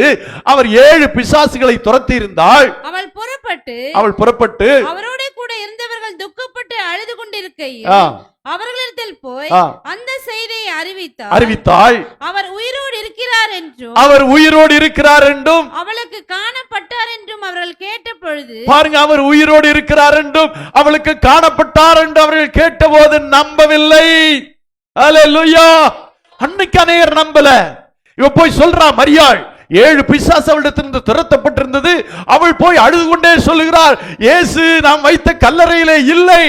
அவர் 7 பிசாசுகளை துரத்தி இருந்தாள். அவள் புறப்பட்டு அவரோட கூட இருந்தவர்கள் துக்கப்பட்டு அழுது கொண்டிருக்கையில் அவர்களிடத்தில் போய் அந்த செய்தியை அறிவித்தாள். அவர் உயிரோடு இருக்கிறார் என்றும் அவளுக்கு காணப்பட்டார் என்றும் அவர்கள் கேட்ட பொழுது, பாருங்க, அவர் உயிரோடு இருக்கிறார் என்றும் அவளுக்கு காணப்பட்டார் என்று அவர்கள் கேட்டபோது நம்பவில்லை. அல்லேலூயா. அன்னைக்கு அநேகர் நம்பல. இவ போய் சொல்றா, மரியாள் 7 பிசாசு அவளிடத்திலிருந்து துரத்தப்பட்டிருந்தது. அவள் போய் அழுது கொண்டே சொல்லுகிறார், இயேசு நாம் வைத்த கல்லறையிலே இல்லை,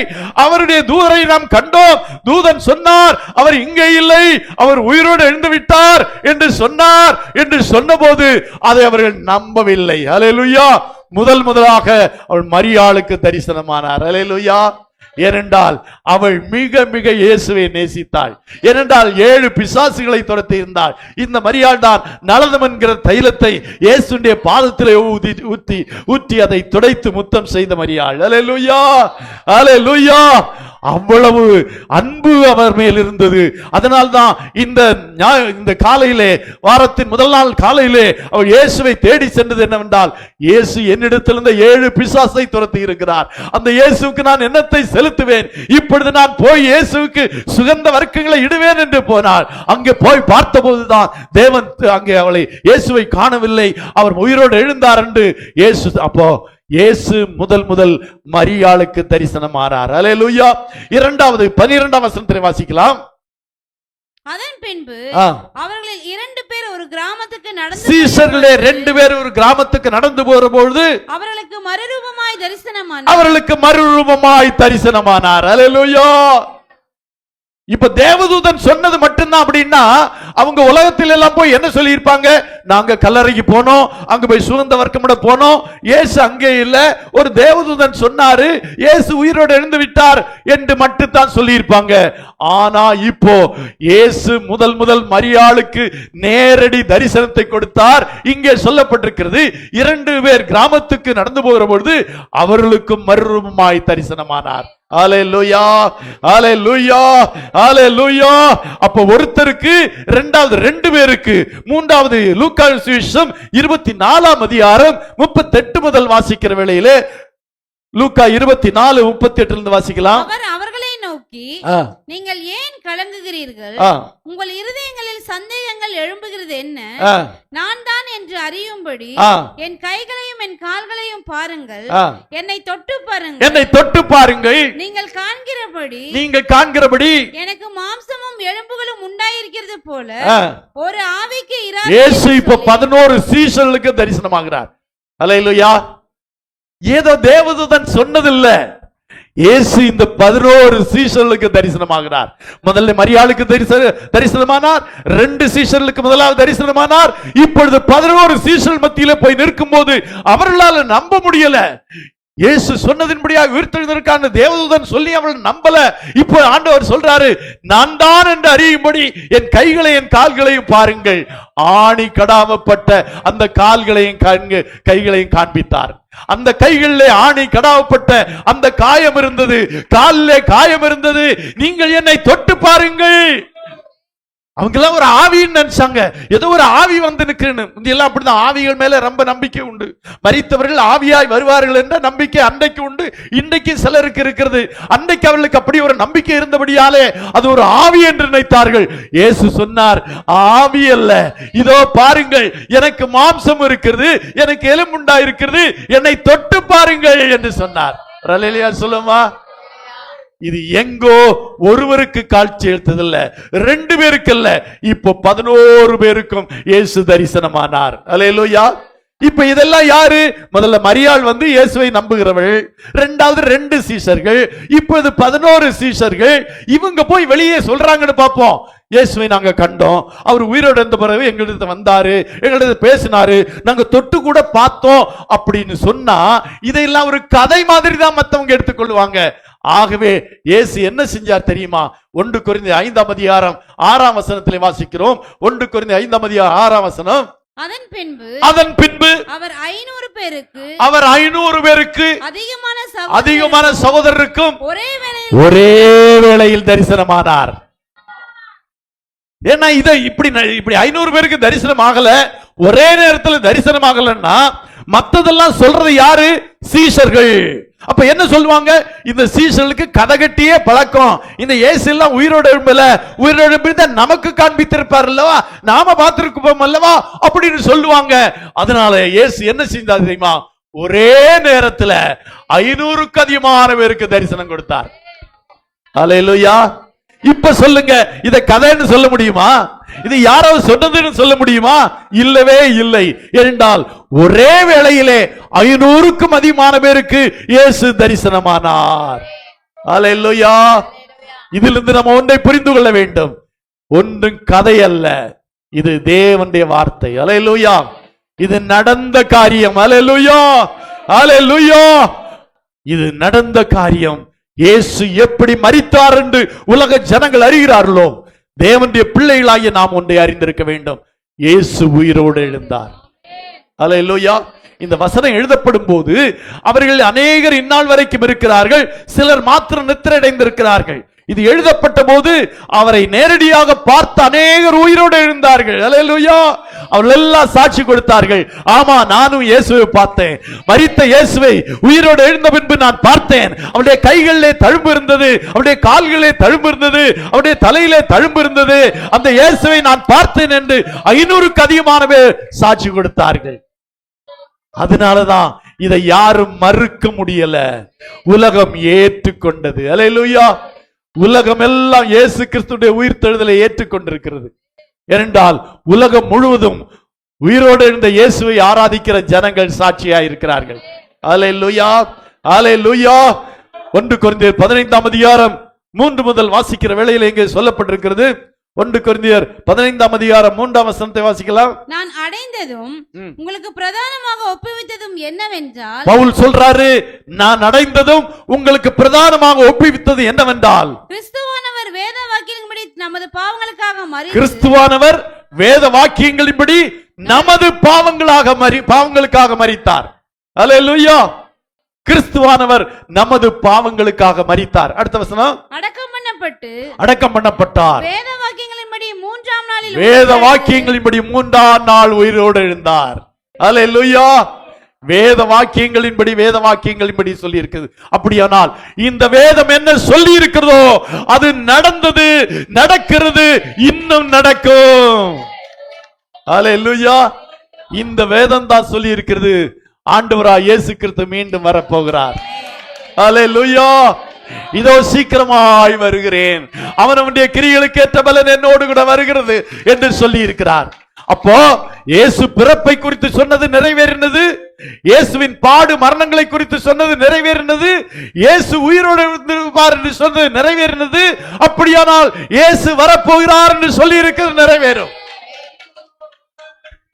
அவருடைய தூதரை நாம் கண்டோம், தூதன் சொன்னார் அவர் இங்கே இல்லை, அவர் உயிரோடு எழுந்து விட்டார் என்று சொன்னார் என்று சொன்னபோது அதை அவர்கள் நம்பவில்லை. அல்லேலூயா. முதலாக அவள் மரியாளுக்கு தரிசனமானார். அல்லேலூயா. ஏனென்றால் அவள் மிக மிக இயேசுவை நேசித்தாள். ஏனென்றால் 7 பிசாசுகளை துரத்தி இருந்தாள். இந்த மரியாள் தான் நலதம் என்கிற தைலத்தை இயேசுடைய பாதத்திலே ஊற்றி அதை துடைத்து முத்தம் செய்த மரியாள். அல்லேலூயா, அல்லேலூயா. அவ்வளவு அன்பு அவர் மேல் இருந்தது. அதனால்தான் இந்த காலையிலே, வாரத்தின் முதல் நாள் காலையிலே அவர் இயேசுவை தேடி சென்றது என்னவென்றால், இயேசு என்னிடத்திலிருந்து 7 பிசாசை துரத்தி இருக்கிறார். அந்த இயேசுவுக்கு நான் என்னத்தை செலுத்துவேன்? இப்பொழுது நான் போய் இயேசுவுக்கு சுகந்த வர்க்கங்களை இடுவேன் என்று போனார். அங்கே போய் பார்த்த போதுதான் தேவன் அங்கே அவளை இயேசுவை காணவில்லை, அவர் உயிரோடு எழுந்தார் என்று இயேசு. அப்போ இயேசு முதல் மரியாளுக்கு தரிசனமானார். அல்லேலூயா. இரண்டாவது 12ஆம் வசனத்தை வாசிக்கலாம். அதன் பின்பு அவர்களில் 2 பேர் ஒரு கிராமத்துக்கு நடந்து, சீஷர்களே 2 பேர் ஒரு கிராமத்துக்கு நடந்து போற பொழுது அவர்களுக்கு மறுரூபமாய் தரிசனமானார். அல்லேலூயா. இப்ப தேவதூதன் சொன்னது மட்டும்தான் அப்படின்னா, அவங்க உலகத்தில் எல்லாம் போய் என்ன சொல்லி இருப்பாங்க? நாங்க கல்லறைக்கு போனோம், அங்க போய் சுகந்த வர்க்கமிட போனோம், இயேசு அங்கே இல்ல, ஒரு தேவதூதன் சொன்னாரு இயேசு உயிரோடு எழுந்து விட்டார் என்று மட்டும்தான் சொல்லி இருப்பாங்க. ஆனா இப்போ இயேசு முதல் மரியாளுக்கு நேரடி தரிசனத்தை கொடுத்தார். இங்கே சொல்லப்பட்டிருக்கிறது, 2 பேர் கிராமத்துக்கு நடந்து போகிற பொழுது அவர்களுக்கும் மறுரூபமாய் தரிசனமானார். அல்லேலூயா, அல்லேலூயா, அல்லேலூயா. அப்ப ஒருத்தருக்கு, இரண்டாவது 2 பேருக்கு. மூன்றாவது லூக்கா சுவிசேஷம் 24ஆம் அதிகாரம் 38 முதல் வாசிக்கிற வேளையிலே, லூக்கா 24:38 வாசிக்கலாம். அவர்களை நோக்கி, நீங்கள் ஏன் கலங்குகிறீர்கள்? உங்கள் இருதயங்களில் சந்தேகங்கள் எழும்புகிறது என்ன? நான் தான் என்று அறியும்படி என் கைகளையும் என் கால்களையும் பாருங்கள், என்னை தொட்டு பாருங்கள். நீங்கள் காண்கிறபடி எனக்கு மாம்சமும் எலும்புகளும் உண்டாயிருக்கிறது போல ஒரு ஆவிக்கு இயேசு இப்ப 11 சீஷர்களுக்கு தரிசனமாகிறார். அல்லேலூயா. ஏதோ தேவதூதன் சொன்னதில்லை, இயேசு இந்த 11 சீஷர்களுக்கு தரிசனமாகிறார். முதல்ல மரியாளுக்கு தரிசனமானார், 2 சீஷர்களுக்கு முதலாவது தரிசனமானார். இப்பொழுது 11 சீஷர்கள் மத்தியில போய் நிற்கும் போது அவர்களால் நம்ப முடியல. இயேசு சொன்னதின்படியாக உயிர்த்தெழுந்ததற்கான தேவதூதன் சொல்லி அவள் நம்பல. இப்போ ஆண்டவர் சொல்றாரு, நான் தான் என்று அறியும்படி என் கைகளை என் கால்களையும் பாருங்கள். ஆணி கடாவப்பட்ட அந்த கால்களையும் கைகளையும் காண்பித்தார். அந்த கைகளிலே ஆணி கடாவப்பட்ட அந்த காயம் இருந்தது, காலிலே காயம் இருந்தது. நீங்கள் என்னை தொட்டு பாருங்கள். அவங்க எல்லாம் ஒரு ஆவின்னு நினைச்சாங்க, ஏதோ ஒரு ஆவி வந்து நிற்கிறேன்னு. முந்தையெல்லாம் அப்படிதான், ஆவிகள் மேல ரொம்ப நம்பிக்கை உண்டு. மரித்தவர்கள் ஆவியாய் வருவார்கள் என்ற நம்பிக்கை அன்றைக்கு உண்டு, இன்றைக்கு சிலருக்கு இருக்கிறது. அன்றைக்கு அவர்களுக்கு அப்படி ஒரு நம்பிக்கை இருந்தபடியாலே அது ஒரு ஆவி என்று நினைத்தார்கள். இயேசு சொன்னார், ஆவி அல்ல, இதோ பாருங்கள், எனக்கு மாம்சம் இருக்கிறது, எனக்கு எலும்புண்டா இருக்கிறது, என்னை தொட்டு பாருங்கள் என்று சொன்னார். அல்லேலூயா சொல்லுமா. இது எங்கோ ஒருவருக்கு காட்சி எடுத்ததில்ல, 2 பேருக்கு இல்ல, இப்போ 11 பேருக்கும் இயேசு தரிசனமானார். அல்லேலூயா. இப்ப இதெல்லாம் யாரு? முதல்ல மரியாள் வந்து இயேசுவை நம்புகிறவள், 2வது 2 சீஷர்கள், இப்போது 11 சீஷர்கள். இவங்க போய் வெளியே சொல்றாங்கன்னு பார்ப்போம், இயேசுவை நாங்க கண்டோம், அவர் உயிரோடு இருந்த பிறகு எங்களிடத்து வந்தாரு, எங்களிடத்து பேசினாரு, நாங்க தொட்டு கூட பார்த்தோம் அப்படின்னு சொன்னா இதையெல்லாம் ஒரு கதை மாதிரி தான் மத்தவங்க எடுத்துக்கொள்வாங்க. ஆகவே இயேசு என்ன செஞ்சார் தெரியுமா? 1 கொரிந்தியர் 5ஆம் அதிகாரம் 6ஆம் வசனத்திலே வாசிக்கிறோம். 1 கொரிந்தியர் 5ஆம் அதிகாரம் 6ஆம் வசனம். அதன் பின்பு அவர் 500 பேருக்கு அதிகமான சகோதரருக்கும் ஒரே வேளையில் தரிசனமானார். ஏன்னா இதை இப்படி 500 பேருக்கு தரிசனம் ஆகல, ஒரே நேரத்தில் தரிசனம் ஆகலன்னா மத்ததெல்லாம் சொல்றது யாரு? சீஷர்கள். அப்ப என்ன சொல்லுவாங்க? இந்த சீஷர்களுக்கு கதை கட்டியே பழக்கம், இந்த இயேசு எல்லாம் உயிரோடு எழும்பல நமக்கு காண்பித்திருப்பார் அல்லவா, நாம பார்த்திருப்போம் அல்லவா அப்படின்னு சொல்லுவாங்க. அதனால இயேசு என்ன செஞ்சார் தெரியுமா? ஒரே நேரத்துல 500க்கு அதிகமான பேருக்கு தரிசனம் கொடுத்தார். அல்லேலூயா. இப்ப சொல்லுங்க, இத கதைன்னு சொல்ல முடியுமா? இது யாராவது சொன்னதுன்னு சொல்ல முடியுமா? இல்லவே இல்லை. என்றால் ஒரே வேளையிலே 500க்கும் அதிகமான பேருக்கு இயேசு தரிசனமானார். அல்லேலூயா. இதிலிருந்து நம்ம ஒன்றை புரிந்து கொள்ள வேண்டும், ஒன்றும் கதை அல்ல, இது தேவனுடைய வார்த்தை. அல்லேலூயா. இது நடந்த காரியம். அல்லேலூயா. அல்லேலூயா. இது நடந்த காரியம். இயேசு எப்படி மரித்தார் என்று உலக ஜனங்கள் அறிகிறார்களோ, தேவனுடைய பிள்ளைகளாகிய நாம் ஒன்றை அறிந்திருக்க வேண்டும், இயேசு உயிரோடு எழுந்தார். அல்லேலூயா. இந்த வசனம் எழுதப்படும் போது அவர்கள் அநேகர் இந்நாள் வரைக்கும் இருக்கிறார்கள், சிலர் மாத்திரம் நித்திரை அடைந்திருக்கிறார்கள். இது எழுதப்பட்ட போது அவரை நேரடியாக பார்த்த அநேகர் உயிரோடு எழுந்தார்கள். அல்லேலூயா. அவர்கள் எல்லாம் சாட்சி கொடுத்தார்கள், ஆமா நானும் இயேசுவை பார்த்தேன், மரித்த இயேசுவை உயிரோடு எழுந்த பின்பு நான் பார்த்தேன், அவருடைய கைகளிலே தழும்பு இருந்தது, அவருடைய கால்களிலே தழும்பு இருந்தது, அவருடைய தலையிலே தழும்பு இருந்தது, அந்த இயேசுவை நான் பார்த்தேன் என்று 500க்கு அதிகமான பேர் சாட்சி கொடுத்தார்கள். அதனாலதான் இதை யாரும் மறுக்க முடியல, உலகம் ஏற்றுக்கொண்டது. அல்லேலூயா. உலகம் எல்லாம் இயேசு கிறிஸ்துடைய உயிர்த்தெழுதலை ஏற்றுக்கொண்டிருக்கிறது. ஏனென்றால் உலகம் முழுவதும் உயிரோடு இருந்த இயேசுவை ஆராதிக்கிற ஜனங்கள் சாட்சியா இருக்கிறார்கள். அல்லேலூயா. அல்லேலூயா. 1 கொரிந்தியர் 15ஆம் அதிகாரம் 3 முதல் வாசிக்கிற வேளையில் எங்கே சொல்லப்பட்டிருக்கிறது? 1 கொரிந்தியர் 15ஆம் அதிகாரம் 3ஆம் வசனத்தை வாசிக்கலாம். நான் அடைந்ததும் உங்களுக்கு பிரதானமாக ஒப்புவித்ததும் என்னவென்றால், பவுல் சொல்றாரு, நான் அடைந்ததும் உங்களுக்கு பிரதானமாக ஒப்புவித்தது என்னவென்றால், கிறிஸ்துவானவர் வேத வாக்கியங்களின்படி நமது பாவங்களுக்காக மரித்தார். கிறிஸ்துவானவர் வேத வாக்கியங்களின்படி நமது பாவங்களுக்காக மரித்தார். அல்லேலூயா. கிறிஸ்துவானவர் நமது பாவங்களுக்காக மரித்தார். அடுத்த வசனம், அடக்கம் பண்ணப்பட்டார். வேத வாக்கியங்களின்படி 3ஆம் நாள் உயிரோடு எழுந்தார். அல்லேலூயா. வேத வாக்கியங்களின்படி சொல்லி இருக்குது. அப்படியானால் இந்த வேதம் என்ன சொல்லி இருக்கிறதோ அது நடந்தது, நடக்கிறது, இன்னும் நடக்கும். அல்லேலூயா. இந்த வேதம் தான் சொல்லி இருக்கிறது, ஆண்டவராய் இயேசு கிறிஸ்து மீண்டும் வரப்போகிறார். அல்லேலூயா. இதோ சீக்கிரமாய் வருகிறேன், அவனுடைய கிரியைகளுக்கு ஏற்ற பலன் என்னோடு கூட வருகிறது என்று சொல்லி இருக்கிறார். அப்போ இயேசு பிறப்பை குறித்து சொன்னது நிறைவேறினது, இயேசுவின் பாடு மரணங்களை குறித்து சொன்னது நிறைவேறினது, இயேசு உயிரோடு இருப்பார் என்று சொன்னது நிறைவேறினது. அப்படியானால் இயேசு வரப்போகிறார் என்று சொல்லி இருக்கிறது நிறைவேறும்.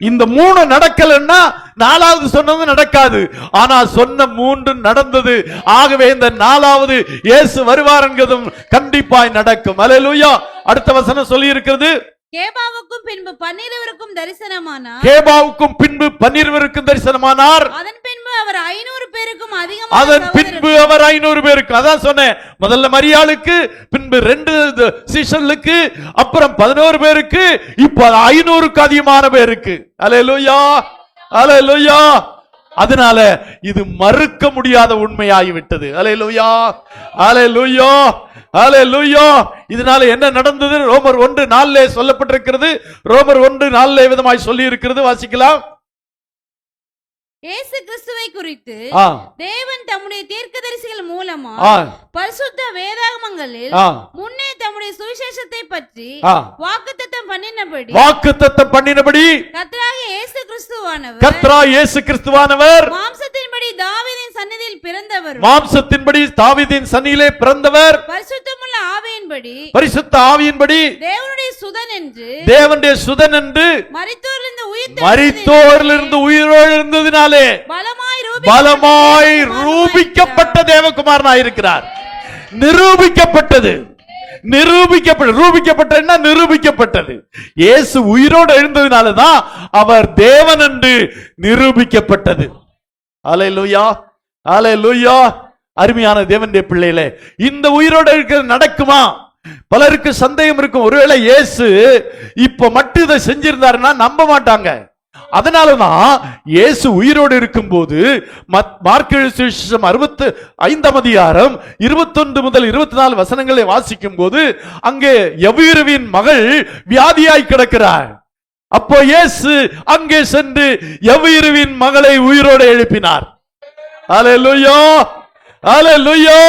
இந்த 3 நடக்கலன்னா 4வது சொன்னது நடக்காது. ஆனா சொன்ன 3 நடந்தது. ஆகவே இந்த 4வது இயேசு வருவார் என்கிறதும் கண்டிப்பாய் நடக்கும். அல்லேலூயா. அடுத்த வசனம் சொல்லி இருக்கிறது, கேபாவுக்கும் பின்பு 12 தரிசனமானார். கேபாவுக்கும் பின்பு 12 தரிசனமானார். அதன் பின்பு அவர் 500 பேருக்கும் அதிகமாக. அதன் பின்பு அவர் 500 பேருக்கு, அதான் சொன்னேன், முதல்ல மரியாளுக்கு, பின்பு 2 சீஷர்களுக்கு, அப்புறம் 11 பேருக்கு, இப்ப 500க்கு அதிகமான பேருக்கு. அல்லேலூயா, அல்லேலூயா. அதனால இது மறுக்க முடியாத உண்மையாகிவிட்டது. அல்லேலூயா, அல்லேலூயா, அல்லேலூயா. இதனால என்ன நடந்தது? ரோமர் 1:4 சொல்லப்பட்டிருக்கிறது. ரோமர் 1:4 விதமாய் சொல்லி இருக்கிறது, வாசிக்கலாம். இயேசு கிறிஸ்துவை குறித்து தேவன் தம்முடைய தீர்க்கதரிசிகள் மூலமா பரிசுத்த வேதாகமங்களில் முன்னே தம்முடைய சுவிசேஷத்தை பற்றி வாக்குத்தத்தம் பண்ணினபடி கர்த்தராகிய இயேசு கிறிஸ்துவானவர் மாம்சத்தின்படி தாவீதின் சந்நிதியில் பிறந்தவர் பரிசுத்தமுள்ள பரிசுத்த ஆவியின்படி தேவனுடைய சுதன் என்று மரித்தோரிலிருந்து உயிரோடு பலமாய் ரூபிக்கப்பட்ட தேவகுமாரனாய் இருக்கிறார். நிரூபிக்கப்பட்டது. இயேசு உயிரோடு எழுந்ததினாலதான் அவர் தேவன் என்று நிரூபிக்கப்பட்டது. அல்லேலூயா, அல்லேலூயா. அருமையான தேவனுடைய பிள்ளைகளே, இந்த உயிரோடு இருக்கிறது நடக்குமா? பலருக்கு சந்தேகம் இருக்கும். ஒருவேளை இயேசு இப்ப மட்டும் இதை செஞ்சிருந்தாருன்னா நம்ப மாட்டாங்க. அதனாலதான் இயேசு உயிரோடு இருக்கும் போது மார்க்கு எழுதிய சுவிசேஷம் 65 அதிகாரம் 21 முதல் 24 வசனங்களை வாசிக்கும் போது அங்கே யவீருவின் மகள் வியாதியாய் கிடக்கிறார். அப்போ இயேசு அங்கே சென்று யவீருவின் மகளை உயிரோடு எழுப்பினார். அல்லேலூயா, அல்லேலூயா.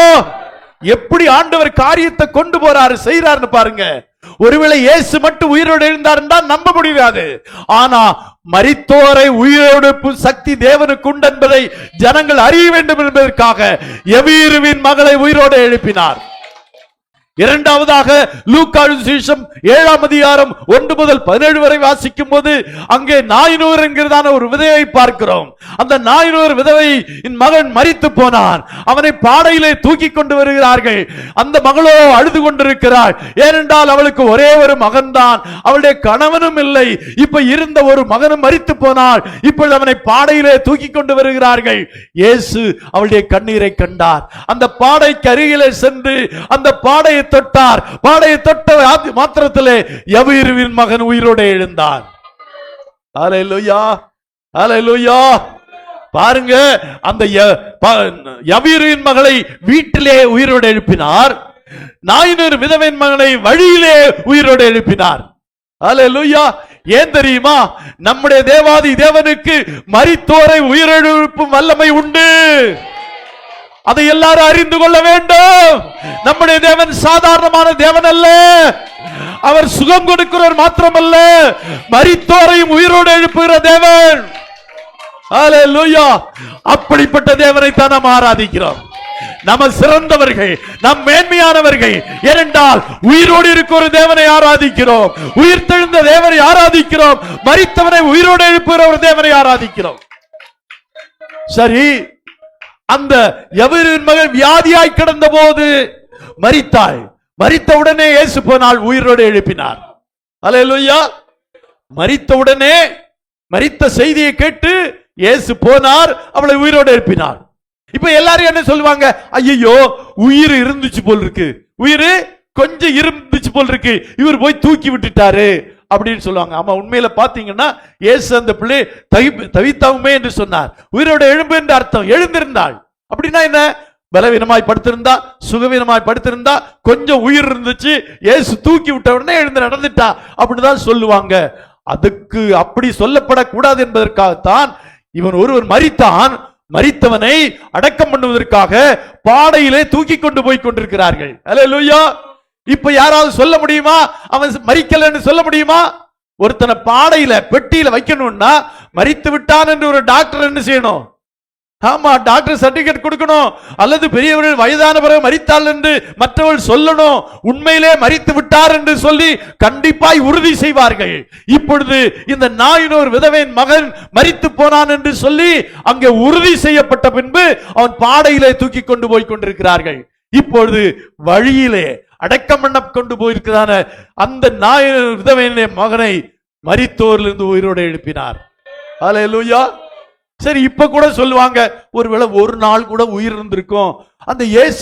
எப்படி ஆண்டவர் காரியத்தை கொண்டு போறாரு, செய்யறாருன்னு பாருங்க. ஒருவேளை இயேசு மட்டும் உயிரோடு எழுந்தார் என்றால் நம்ப முடியாது. ஆனா மரித்தோரை உயிரோடு சக்தி தேவனுக்கு உண்டு என்பதை ஜனங்கள் அறிய வேண்டும் என்பதற்காக யவீருவின் மகளை உயிரோடு எழுப்பினார். இரண்டாவதாக லூக்கா சுவிசேஷம் 7 அதிகாரம் 1 முதல் 17 வரை வாசிக்கும் போது அங்கே நாயினூர் என்கிறதான ஒரு விதவை பார்க்கிறோம். அந்த நாயினூர் விதவையின் மகன் மரித்து போனான். அவனை பாடையிலே தூக்கி கொண்டு வருகிறார்கள். அந்த மகளோ அழுது கொண்டிருக்கிறாள். ஏனென்றால் அவளுக்கு ஒரே ஒரு மகன் தான், அவளுடைய கணவனும் இல்லை. இப்ப இருந்த ஒரு மகனும் மரித்து போனாள். இப்பொழுது அவனை பாடையிலே தூக்கி கொண்டு வருகிறார்கள். இயேசு அவளுடைய கண்ணீரை கண்டார். அந்த பாடைக்கு அருகிலே சென்று அந்த பாடையை தொட்டார். பாடையை தொட்ட மாத்திரத்திலே யவீருவின் மகன் உயிரோடு எழுந்தார். அல்லேலூயா, அல்லேலூயா. பாருங்க, அந்த யவீருவின் மகளை வீட்டிலே உயிரோடு எழுப்பினார். நாயினூர் விதவையின் மகனை வழியிலே உயிரோடு எழுப்பினார். அல்லேலூயா. ஏன் தெரியுமா? நம்முடைய தேவாதி தேவனுக்கு மரித்தோரை உயிரெழுப்பும் வல்லமை உண்டு. அதை எல்லாரும் அறிந்து கொள்ள வேண்டும். நம்முடைய தேவன் சாதாரணமான தேவன் அல்ல. அவர் சுகம் கொடுக்கிறவர் மாத்திரமல்ல, மரித்தோரையும் உயிரோடு எழுப்புகிற தேவன். அல்லேலூயா. அப்படிப்பட்ட தேவனை தான் நாம் ஆராதிக்கிறோம். நம்ம சிறந்தவர்கள், நம் மேன்மையானவர்கள். ஏனென்றால் உயிரோடு இருக்கிற தேவனை ஆராதிக்கிறோம், உயிர் தெழுந்த தேவனை ஆராதிக்கிறோம், மரித்தவனை உயிரோடு எழுப்புகிற ஒரு தேவனை ஆராதிக்கிறோம். சரி, அந்த யவீருவின் மகன் வியாதியாய் கிடந்த போது மரித்தாள். மரித்த உடனே இயேசு போனால் உயிரோடு எழுப்பினார். அல்லேலூயா. மரித்த உடனே, மரித்த செய்தியை கேட்டு இயேசு போனார், அவளை உயிரோடு எழுப்பினார். இப்ப எல்லாரும் என்ன சொல்லுவாங்க? ஐயோ, உயிர் இருந்துச்சு போல் இருக்கு, உயிர் கொஞ்சம் இருந்துச்சு போல் இருக்கு, இவர் போய் தூக்கி விட்டுட்டாரு அப்படின்னு சொல்லுவாங்க. ஆமா, உண்மையில பாத்தீங்கன்னா இயேசு அந்த பிள்ளை தவித்தாவுமே என்று சொன்னார். உயிரோட எழும்பு என்று அர்த்தம், எழுந்திருந்தாள். அப்படின்னா என்ன? பலவீனமாய் படுத்திருந்தா, சுகவீனமாய் படுத்திருந்தா, கொஞ்சம் உயிர் இருந்துச்சு, இயேசு தூக்கி விட்ட உடனே எழுந்து நடந்துட்டா அப்படிதான் சொல்லுவாங்க. அதுக்கு அப்படி சொல்லப்படக்கூடாது என்பதற்காகத்தான் இவன் ஒருவர் மரித்தான். மரித்தவனை அடக்கம் பண்ணுவதற்காக பாடையிலே தூக்கி கொண்டு போய் கொண்டிருக்கிறார்கள். அல்லேலூயா. இப்ப யாராவது சொல்ல முடியுமா அவன் மரிக்கலன்னு சொல்ல முடியுமா? ஒருத்தனை பாடையில பெட்டியில வைக்கணும்னா மரித்து விட்டான் என்று ஒரு டாக்டர் என்ன செய்யணும்? ஆமா, டாக்டர் சர்டிபிகேட் கொடுக்கணும். அல்லது பெரியவர்கள் வயதான பிறகு மரித்தாள் என்று மற்றவர்கள் சொல்லணும். உண்மையிலே மரித்து விட்டார் என்று சொல்லி கண்டிப்பாய் உறுதி செய்வார்கள். இப்பொழுது இந்த நாயினூர் விதவையின் மகன் மரித்து போனான் என்று சொல்லி அங்கே உறுதி செய்யப்பட்ட பின்பு அவன் பாடையிலே தூக்கி கொண்டு போய் கொண்டிருக்கிறார்கள். இப்பொழுது வழியிலே அடக்கம் பண்ண கொண்டு போயிருக்கிறான அந்த விதவையினுடைய மகனை மரித்தோரிலிருந்து உயிரோடு எழுப்பினார். அல்லேலூயா. சரி, இப்ப கூட சொல்லுவாங்க, ஒருவேளை ஒரு நாள் கூட உயிர் இருந்திருக்கும், அந்த இயேசு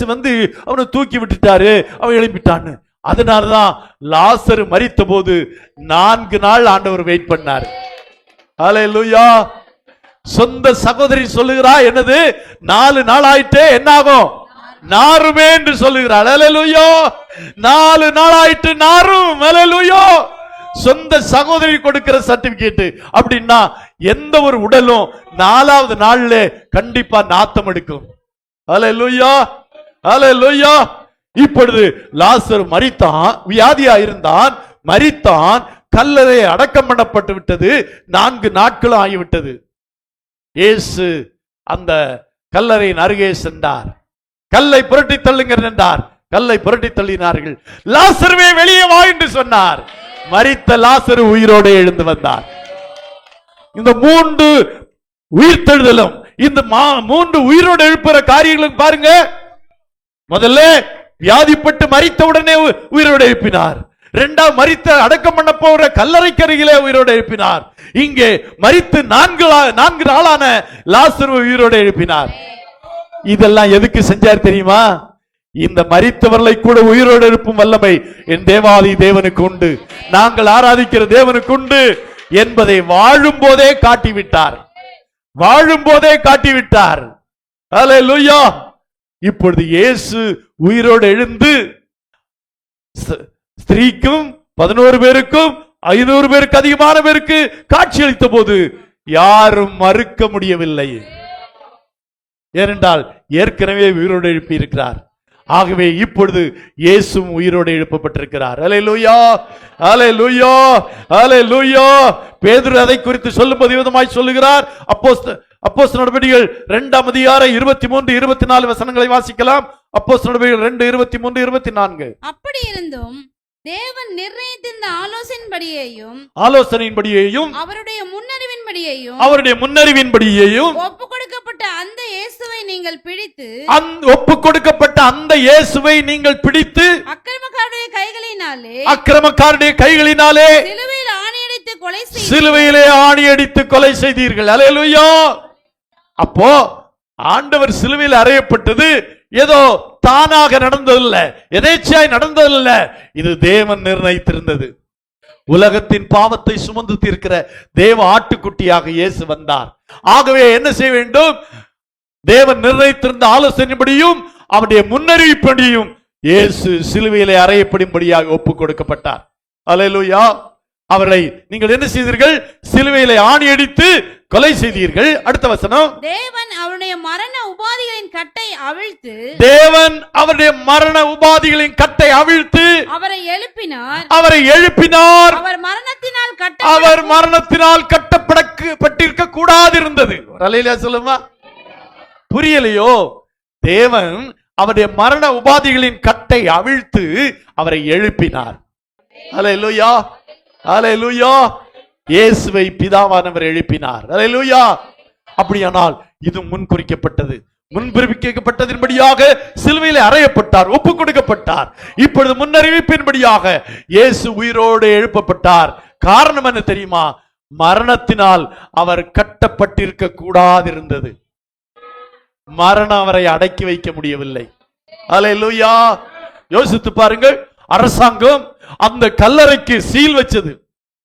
அவனை தூக்கி விட்டுட்டாரு, அவன் எழுப்பிட்டான்னு. அதனாலதான் லாசரு மரித்த போது 4 நாள் ஆண்டவர் வெயிட் பண்ணார். அல்லேலூயா. சொந்த சகோதரி சொல்லுகிறா, என்னது 4 நாள் ஆயிட்டே என்ன ஆகும், நாருமே என்று சொல்லுகிறாள். அல்லேலூயா. 4 நாள் ஆயிட்டு நாரும். அல்லேலூயா. சொந்த சகோதரி கொடுக்கிற சர்டிபிகேட் அப்படின்னா எந்த ஒரு உடலும் 4வது நாள்ல கண்டிப்பா நாத்தம் எடுக்கும். அல்லேலூயா. அல்லேலூயா. இப்பொழுது லாசரு மரித்தான், வியாதியா இருந்தான், மரித்தான், கல்லறை அடக்கம் பண்ணப்பட்டு விட்டது, 4 நாட்களும் ஆகிவிட்டது. இயேசு அந்த கல்லறையின் அருகே சென்றார். கல்லை புரட்டி தள்ளுங்கள் என்றார். கல்லை புரட்டி தள்ளினார்கள். லாசருவே வெளியே வா என்று சொன்னார். மரித்த லாசரு உயிரோடு எழுந்து வந்தார். இந்த 3 உயிர்த்தெழுதலும், இந்த 3 உயிரோடு எழுப்புற காரியங்களும் பாருங்க. முதல்ல வியாதிப்பட்டு மரித்த உடனே உயிரோடு எழுப்பினார். 2வது மரித்த அடக்கம் பண்ண போற கல்லறைக்கருகிலே உயிரோடு எழுப்பினார். இங்கே மரித்து 4 நாளான லாசரு உயிரோடு எழுப்பினார். இதெல்லாம் எதுக்கு செஞ்சார் தெரியுமா? இந்த மரித்தவர்களை கூட உயிரோடு எழுப்பும் வல்லமை என் தேவாதி தேவனுக்கு உண்டு, நாங்கள் ஆராதிக்கிற தேவனுக்கு உண்டு என்பதை வாழும் போதே காட்டிவிட்டார். வாழும் போதே காட்டிவிட்டார். அல்லேலூயா. இப்பொழுது இயேசு உயிரோடு எழுந்து ஸ்திரீக்கும் 11 பேருக்கும் 500 பேருக்கு அதிகமான பேருக்கு காட்சி அளித்த போது யாரும் மறுக்க முடியவில்லை. ஏனென்றால் ஏற்கனவே உயிரோடு எழுப்பி இருக்கிறார். ஆகவே இப்பொழுது இயேசுவும் உயிரோடு எழுப்பப்பட்டிருக்கிறார். அல்லேலூயா. அல்லேலூயா. அல்லேலூயா. பேதுரு அதை குறித்து சொல்லும்போது விதமாய் சொல்லுகிறார். அப்போஸ்தலர் நடவடிக்கைகள் 2ஆம் அதிகாரம் 23, 24 வசனங்களை வாசிக்கலாம். அப்போஸ்தலர் நடவடிக்கைகள் 2, 23, 24. அப்படி இருந்தும் தேவன் நிர்ணயித்திருந்த ஆலோசனையின்படியேயும் அவருடைய முன்னறிவின்படியேயும் ஒப்பு கொடுக்கப்பட்ட அந்த இயேசுவை நீங்கள் பிடித்து அக்கிரமக்காரருடைய கைகளினாலே சிலுவையிலே ஆணியடித்து கொலை செய்தீர்கள். அல்லேலூயா. அப்போ ஆண்டவர் சிலுவையில் அறையப்பட்டது ஏதோ தானாக நடந்ததில்லை, எதேச்சையாய் நடந்ததில்ல, இது தேவன் நிர்ணயித்திருந்தது. உலகத்தின் பாவத்தை சுமந்து தீர்க்கிற தேவ ஆட்டுக்குட்டியாக இயேசு வந்தார். ஆகவே என்ன செய்ய வேண்டும்? தேவன் நிர்ணயித்திருந்த ஆலோசனைப்படியும் அவருடைய முன்னறிவிப்படியும் இயேசு சிலுவையிலே அறையப்படும்படியாக ஒப்பு கொடுக்கப்பட்டார். அல்லேலூயா. அவர்களை நீங்கள் என்ன செய்தீர்கள்? சிலுவையிலே ஆணி அடித்து கொலை செய்தீர்கள். அடுத்த வசனம், தேவன் அவருடைய மரண உபாதிகளின் கட்டை அவிழ்த்து அவரை எழுப்பினார். அவர் மரணத்தினால் கட்டப்பட்டிருக்க கூடாது இருந்தது. சொல்லுமா? புரியலையோ? தேவன் அவருடைய மரண உபாதிகளின் கட்டை அவிழ்த்து அவரை எழுப்பினார். அல்லேலூயா. அல்லேலூயா. இயேசுவை பிதாவானவர் எழுப்பினார். அல்லேலூயா. அப்படியானால் இது முன்குறிக்கப்பட்டது, முன்பிரிக்கப்பட்டதின்படியாக சிலுவையிலே அறையப்பட்டார், ஒப்புக் கொடுக்கப்பட்டார். இப்பொழுது முன்னறிவிப்பின்படியாக இயேசு உயிரோடு எழுப்பப்பட்டார். காரணம் என்ன தெரியுமா? மரணத்தினால் அவர் கட்டப்பட்டிருக்க கூடாதிருந்தது. மரணம் அவரை அடக்கி வைக்க முடியவில்லை. அல்லேலூயா. யோசித்து பாருங்கள். அரசாங்கம் அந்த கல்லறைக்கு சீல் வச்சது.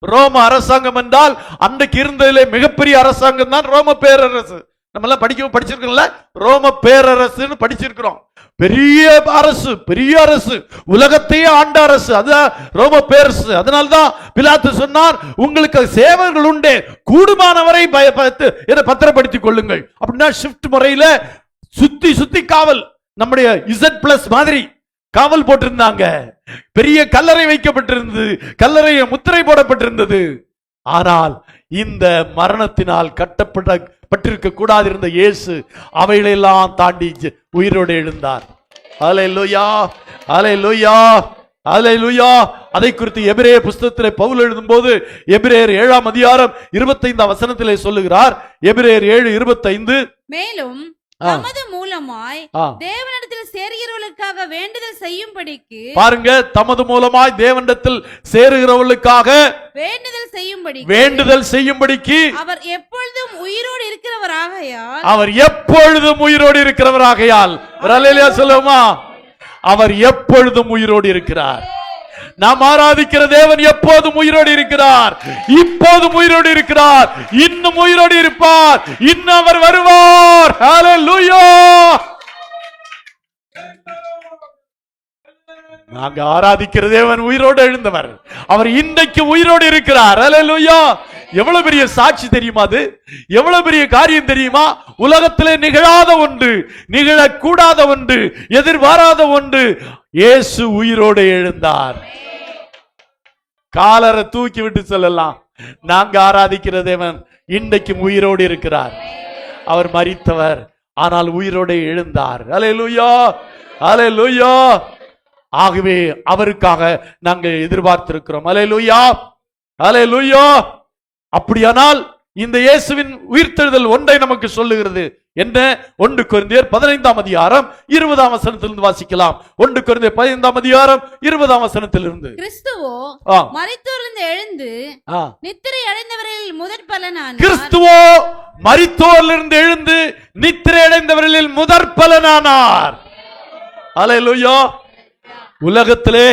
ரோம அரசாங்கம் என்றால் அன்றைக்கு இருந்ததிலே மிகப்பெரிய அரசாங்கம் தான் ரோம பேரரசு. நம்ம எல்லாம் படிச்சிருக்கோம்ல, ரோம பேரரசுன்னு படிச்சிருக்கிறோம். பெரிய அரசு, பெரிய அரசு, உலகத்தையே ஆண்ட அரசு, அதுதான் ரோம பேரரசு. அதனால்தான் பிலாத்து சொன்னார், உங்களுக்கு சேவர்கள் உண்டே, கூடுமானவரை பத்திரப்படுத்திக் கொள்ளுங்கள். அப்படின்னா ஷிப்ட் முறையில சுத்தி சுத்தி காவல், நம்முடைய Z+ மாதிரி காவல் போட்டிருந்தாங்க. பெரிய கல்லறை வைக்கப்பட்டிருந்தது, கல்லறைய முத்திரை போடப்பட்டிருந்தது. ஆனால் இந்த மரணத்தினால் கட்டப்பட்டிருக்க கூடாது இருந்த இயேசு அவைகளெல்லாம் தாண்டி உயிரோடு எழுந்தார். அல்லேலூயா. அல்லேலூயா. அல்லேலூயா. அதை குறித்து எபிரேய புஸ்தகத்திலே பவுல் எழுதும்போது எபிரேயர் 7ஆம் அதிகாரம் 25ஆம் வசனத்திலே சொல்லுகிறார். எபிரேயர் 7:25, மேலும் தமது மூலமாய் தேவனிடத்தில் சேருகிறவர்களுக்காக வேண்டுதல் செய்யும்படிக்கு, பாருங்க, தமது மூலமாய் தேவனிடத்தில் சேருகிறவர்களுக்காக வேண்டுதல் செய்யும்படிக்கு அவர் எப்பொழுதும் உயிரோடு இருக்கிறவராகையால், அவர் எப்பொழுதும் உயிரோடு இருக்கிறவராகையால், அல்லேலூயா சொல்லுமா, அவர் எப்பொழுதும் உயிரோடு இருக்கிறார். நாம் ஆராதிக்கிற தேவன் எப்போதும் உயிரோடு இருக்கிறார், இப்போதும் உயிரோடு இருக்கிறார், இன்னும் உயிரோடு இருப்பார், இன்னும் அவர் வருவார். ஹல்லேலூயா. நாங்க ஆராதிக்கிற தேவன் உயிரோடு எழுந்தவர், அவர் இன்றைக்கு உயிரோடு இருக்கிறார். ஹல்லேலூயா. எவ்வளவு பெரிய சாட்சி தெரியுமா? அது எவ்வளவு பெரிய காரியம் தெரியுமா? உலகத்திலே நிகழாத ஒன்று, நிகழக்கூடாத ஒன்று, எதிர்பாராத ஒன்று, இயேசு உயிரோடு எழுந்தார். காலரை தூக்கி விட்டு சொல்லலாம், நாங்க ஆராதிக்கிற தேவன் இன்றைக்கும் உயிரோடு இருக்கிறார். அவர் மரித்தவர், ஆனால் உயிரோடு எழுந்தார். அல்லேலூயா, அல்லேலூயா. ஆகவே அவருக்காக நாங்கள் எதிர்பார்த்திருக்கிறோம். அல்லேலூயா, அல்லேலூயா. அப்படியானால் இந்த இயேசுவின் உயிர்த்தெழுதல் ஒன்றை நமக்கு சொல்லுகிறது. என்ன? 1 கொரிந்தியர் 15ஆம் அதிகாரம் 20ஆம் வசனத்திலிருந்து வாசிக்கலாம். 1 கொரிந்தியர் 15ஆம் அதிகாரம் 20ஆம் வசனத்திலிருந்து, கிறிஸ்துவோ மரித்தோரிலிருந்து எழுந்து நித்திரை அடைந்தவர்களில் முதற் பலனானார். கிறிஸ்துவோ மரித்தோரிலிருந்து எழுந்து நித்திரை அடைந்தவர்களில் முதற் பலனானார். அல்லேலூயா. உலகத்திலே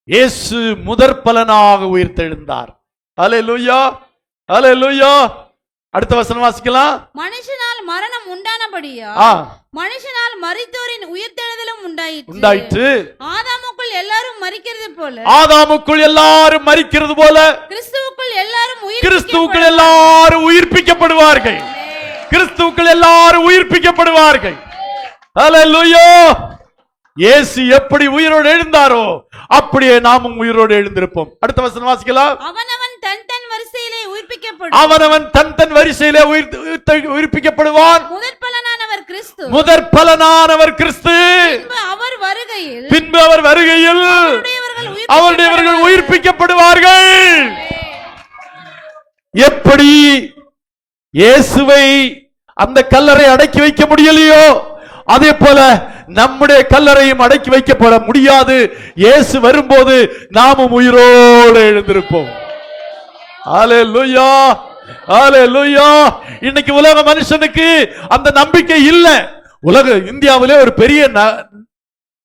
இயேசு முதற் பலனாக உயிர்த்தெழுந்தார். அல்லேலூயா, அல்லேலூயா. அடுத்த வசனம் வாசிக்கலாம். மனுஷனால் மரணம் உண்டானபடியா மனுஷனால் மரித்தோரின் உயிர்த்தெழுதலும் உண்டாயிற்று. ஆதாமுக்குள் எல்லாரும் மரிக்கிறது போல, ஆதாமுக்குள் எல்லாரும் மரிக்கிறது போல கிறிஸ்துவுக்குள் எல்லாரும் உயிர்ப்பிக்கப்படுவார்கள். கிறிஸ்துவுக்குள் எல்லாரும் உயிர்ப்பிக்கப்படுவார்கள். அல்லேலூயா. இயேசு எப்படி உயிரோடு எழுந்தாரோ அப்படியே நாமும் உயிரோடு எழுந்திருப்போம். அடுத்த வசனம் வாசிக்கலாம். அவனவன் தன் தன் வரிசையிலே உயிர்ப்பிக்கப்படுவான். முதற் பலனானவர் கிறிஸ்து, முதற் பலனானவர் கிறிஸ்து. பின்பு அவர் வருகையில் அவருடையவர்கள் உயிர்ப்பிக்கப்படுவார்கள். எப்படி இயேசுவை அந்த கல்லறை அடக்கி வைக்க முடியலையோ, அதே போல நம்முடைய கல்லறையும் அடக்கி வைக்கப்பட முடியாது. இயேசு வரும்போது நாமும் உயிரோடு எழுந்திருப்போம். அல்லேலூயா, அல்லேலூயா. இன்னைக்கு உலக மனுஷனுக்கு அந்த நம்பிக்கை இல்லை. இந்தியாவிலே ஒரு பெரிய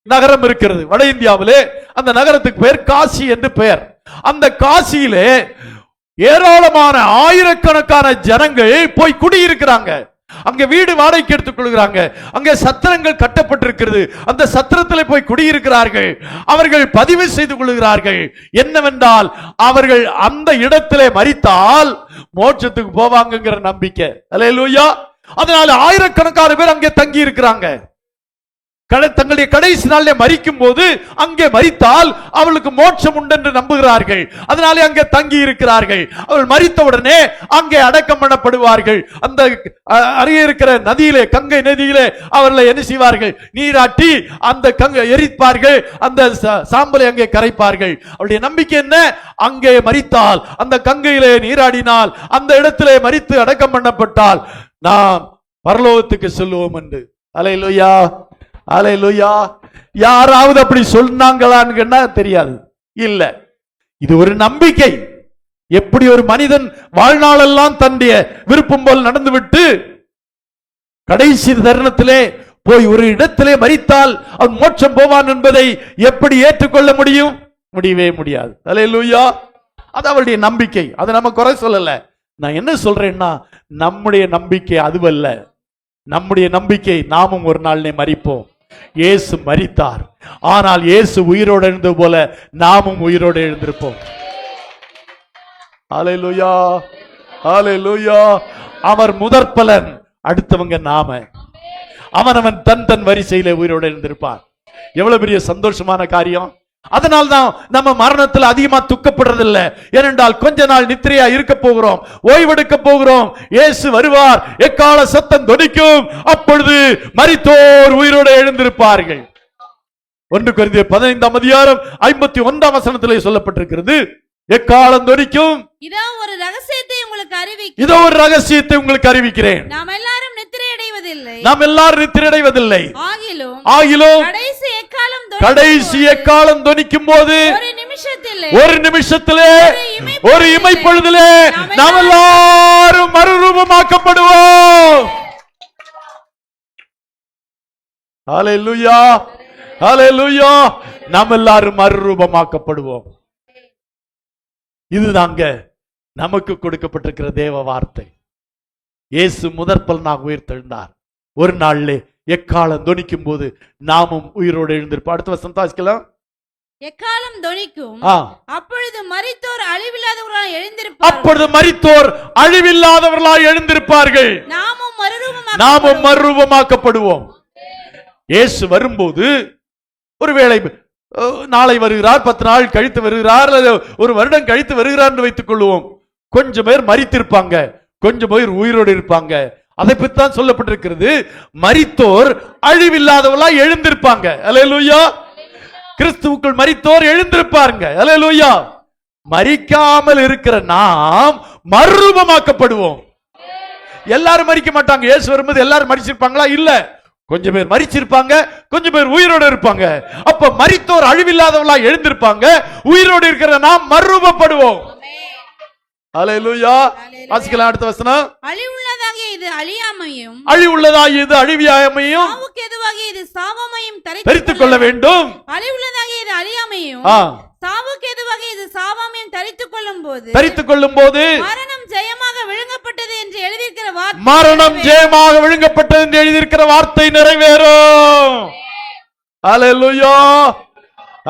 நகரம் இருக்கிறது, வட இந்தியாவிலே. அந்த நகரத்துக்கு பெயர் காசி என்று பெயர். அந்த காசியிலே ஏராளமான ஆயிரக்கணக்கான ஜனங்கள் போய் குடியிருக்கிறாங்க. அங்க வீடு வாடகைக்கு எடுத்துக் கொள்கிறாங்க. அங்கே சத்திரங்கள் கட்டப்பட்டிருக்கிறது. அந்த சத்திரத்தில் போய் குடியிருக்கிறார்கள். அவர்கள் பதிவு செய்து கொள்கிறார்கள் என்னவென்றால், அவர்கள் அந்த இடத்திலே மரித்தால் மோட்சத்துக்கு போவாங்கங்கிற நம்பிக்கை. அல்லேலூயா. அதனால ஆயிரக்கணக்கான பேர் அங்கே தங்கி இருக்கிறாங்க. தங்களுடைய கடைசி நாளிலே மரிக்கும் போது அங்கே மரித்தால் அவளுக்கு மோட்சம் உண்டு என்று நம்புகிறார்கள். அதனாலே அங்கே தங்கி இருக்கிறார்கள். அவள் மரித்தவுடனே அங்கே அடக்கம் பண்ணப்படுவார்கள். அந்த அருகே இருக்கிற நதியிலே, கங்கை நதியிலே அவர்களை என்ன செய்வார்கள்? நீராட்டி அந்த கங்கை எரிப்பார்கள். அந்த சாம்பலை அங்கே கரைப்பார்கள். அவருடைய நம்பிக்கை என்ன? அங்கே மரித்தால், அந்த கங்கையிலே நீராடினால், அந்த இடத்திலே மரித்து அடக்கம் பண்ணப்பட்டால் நாம் பரலோகத்துக்கு செல்வோம் என்று. அல்லேலூயா, அல்லேலூயா. யாராவது அப்படி சொன்னாங்களான்னு தெரியாது, இல்ல. இது ஒரு நம்பிக்கை. எப்படி ஒரு மனிதன் வாழ்நாளெல்லாம் தன்னுடைய விருப்பம் போல் நடந்துவிட்டு கடைசி தருணத்திலே போய் ஒரு இடத்திலே மரித்தால் அவன் மோட்சம் போவான் என்பதை எப்படி ஏற்றுக்கொள்ள முடியும்? முடியவே முடியாது. அல்லேலூயா. அது அவருடைய நம்பிக்கை. அதை நம்ம குறை சொல்லல. நான் என்ன சொல்றேன்னா, நம்முடைய நம்பிக்கை அதுவல்ல. நம்முடைய நம்பிக்கை நாமும் ஒரு நாள் மரிப்போம். இயேசு மரித்தார், ஆனால் இயேசு உயிரோடு எழுந்தது போல நாமும் உயிரோடு எழுந்திருப்போம். அல்லேலூயா, அல்லேலூயா. அவர் முதற்பலன், அடுத்தவங்க நாம. அவனவன் தன் தன் வரிசையிலே உயிரோடு எழுந்திருப்பார். எவ்வளவு பெரிய சந்தோஷமான காரியம். அதனால் தான் நம்ம மரணத்தில் அதிகமா துக்கப்படுறதில்லை. ஏனென்றால் கொஞ்ச நாள் நித்திரையா இருக்க போகிறோம், ஓய்வெடுக்க போகிறோம். இயேசு வருவார், எக்கால சத்தம் தொனிக்கும், அப்பொழுது மரித்தோர் உயிரோடு எழுந்திருப்பார்கள். 1 கொரிந்தியர் 15ஆம் அதிகாரம் 51ஆம் வசனத்திலே சொல்லப்பட்டிருக்கிறது, எக்காலம் தொனிக்கும். இதோ ஒரு ரகசியத்தை உங்களுக்கு அறிவிக்கிறேன். இதோ ஒரு ரகசியத்தை உங்களுக்கு அறிவிக்கிறேன். நாம் எல்லாரும் நித்திரை அடைவதில்லை. நாம் எல்லாரும் நித்திரையடைவதில்லை. ஆகிலும் கடைசி எக்காலம் தொனிக்கும் போது ஒரு நிமிஷத்திலே ஒரு இமைப்பொழுதிலே நாம் எல்லாரும் மறுரூபமாக்கப்படுவோம். ஹல்லேலூயா, ஹல்லேலூயா. நாம் எல்லாரும் மறுரூபமாக்கப்படுவோம். இதுதாங்க நமக்கு கொடுக்கப்பட்டிருக்கிற தேவ வார்த்தை. இயேசு முதற்பலனாக உயிர்த்தெழுந்தார். ஒரு நாளிலே எக்காலம் தொனிக்கும் போது நாமும் உயிரோடு எழுந்திருப்போம். அடுத்த வசனம் வாசிக்கலாம். எக்காலம் தொனிக்கும், அப்பொழுது மரித்தோர் அழிவில்லாதவர்களாய் எழுந்திருப்பார்கள். அப்பொழுது மரித்தோர் அழிவில்லாதவர்களாய் எழுந்திருப்பார்கள். நாமும் மறுரூபமாக்கப்படுவோம். இயேசு வரும்போது ஒருவேளை நாளை வருகிறார், 10 நாள் கழித்து வருகிறார், ஒரு வருடம் கழித்து வருகிறார் என்று வைத்துக் கொள்வோம். கொஞ்சம் பேர் மரித்திருப்பாங்க, கொஞ்சம் பேர் உயிரோடு இருப்பாங்க. அதை பற்றி தான் சொல்லப்பட்டிருக்கிறது. மரித்தோர் அழிவில்லாதவர்களாய் எழுந்திருப்பாங்க. அல்லேலூயா. கிறிஸ்துவுக்குள் மரித்தோர் எழுந்திருப்பாங்க. அல்லேலூயா. மரிக்காமல் இருக்கிற நாம் மறுரூபமாக்கப்படுவோம். எல்லாரும் மரிக்க மாட்டாங்க. இயேசு வரும்போது எல்லாரும் மரிச்சிருப்பாங்களா? இல்ல. கொஞ்சம் பேர் மரிச்சிருப்பாங்க, கொஞ்சம் பேர் உயிரோடு இருப்பாங்க. அப்ப மரித்தோர் அழிவில்லாதவர்களா எழுந்திருப்பாங்க, உயிரோடு இருக்கிற நாம் மறுரூபப்படுவோம். அல்லேலூயா. வாசிக்கலாம் அடுத்த வசனம். அழிவுள்ளதாகிய இது அழியாமையும், அழிவுள்ளதாகிய இது அழிவியாமையும், சாவுக்கு எதுவாகிய இது சாவாமையும் தரித்துக் கொள்ள வேண்டும். அழிவுள்ளதாகிய இது அழியாமையும், சாவுக்கு எதுவாகிய இது சாவாமையும் தரித்துக் கொள்ளும் போது மரணம் ஜெயமாக விழுங்கப்பட்டது என்று எழுதியிருக்கிற வார்த்தை, மரணம் ஜெயமாக விழுங்கப்பட்டது என்று எழுதியிருக்கிற வார்த்தை நிறைவேறும். அல்லேலூயா,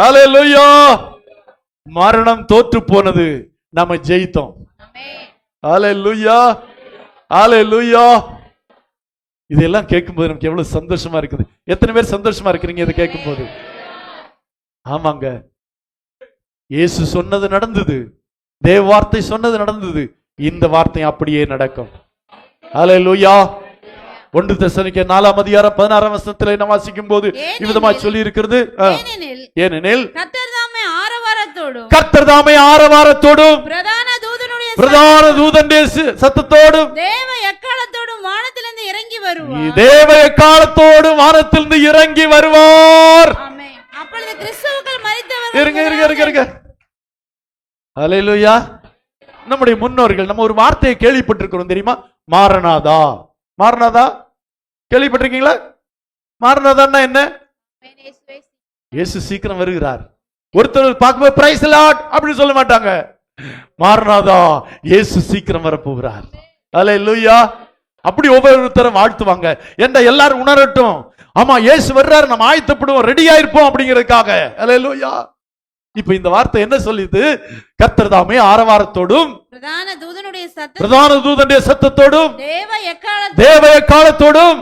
அல்லேலூயா. மரணம் தோற்று போனது, நாம ஜெயித்தோம். அல்லேலூயா, அல்லேலூயா. இதெல்லாம் கேட்கும்போது நமக்கு எவ்வளவு சந்தோஷமா இருக்குது. எத்தனை பேர் சந்தோஷமா இருக்கிறீங்க இதை கேட்கும்போது? ஆமாங்க, இயேசு சொன்னது நடந்தது, தேவ வார்த்தை சொன்னது நடந்தது. இந்த வார்த்தை அப்படியே நடக்கும். அல்லேலூயா. 1 தெசலோனிக்கேயர் 4ஆம் அதிகாரம் 16ஆம் வசனத்திலே நாம் வாசிக்கும் போது இவ்விதமாய் சொல்லி இருக்கிறது. ஏனெனில் கர்த்தர் தாமே ஆரவாரத்தோடும் பிரதான தூதனுடைய சத்தத்தோடும் தேவ எக்காலத்தோடும் வானத்திலிருந்து இறங்கி வருவார். அப்பொழுது கிறிஸ்துவுக்குள் மரித்தவர்கள் இருங்க. அல்லேலூயா. நம்முடைய முன்னோர்கள் நம்ம ஒரு வார்த்தையை கேள்விப்பட்டிருக்கிறோம் தெரியுமா? மாரநாதா. மாரநாதா கேள்விப்பட்டிருக்கீங்களா? மாரநாதான்னா என்ன? இயேசு சீக்கிரம் வருகிறார். ஒருத்தர் பார்க்கும்போது பிரைஸ் தி லார்ட் அப்படின்னு சொல்ல மாட்டாங்க. மாரநாதா, இயேசு சீக்கிரம் வரப்போகிறார். அல்லேலூயா. அப்படி ஒவ்வொருத்தரும் வாழ்த்துவாங்க. என்ற எல்லாரும் உணரட்டும், ஆமா இயேசு வர்றாரு, நம்ம ஆயத்தப்படுவோம், ரெடியா இருப்போம் அப்படிங்கிறதுக்காக. அல்லேலூயா. இப்ப இந்த வார்த்தை என்ன சொல்லுது? கர்த்தர் தாமே ஆரவாரத்தோடும் பிரதான தூதனுடைய சத்தத்தோடும் தேவ எக்காலத்தோடும்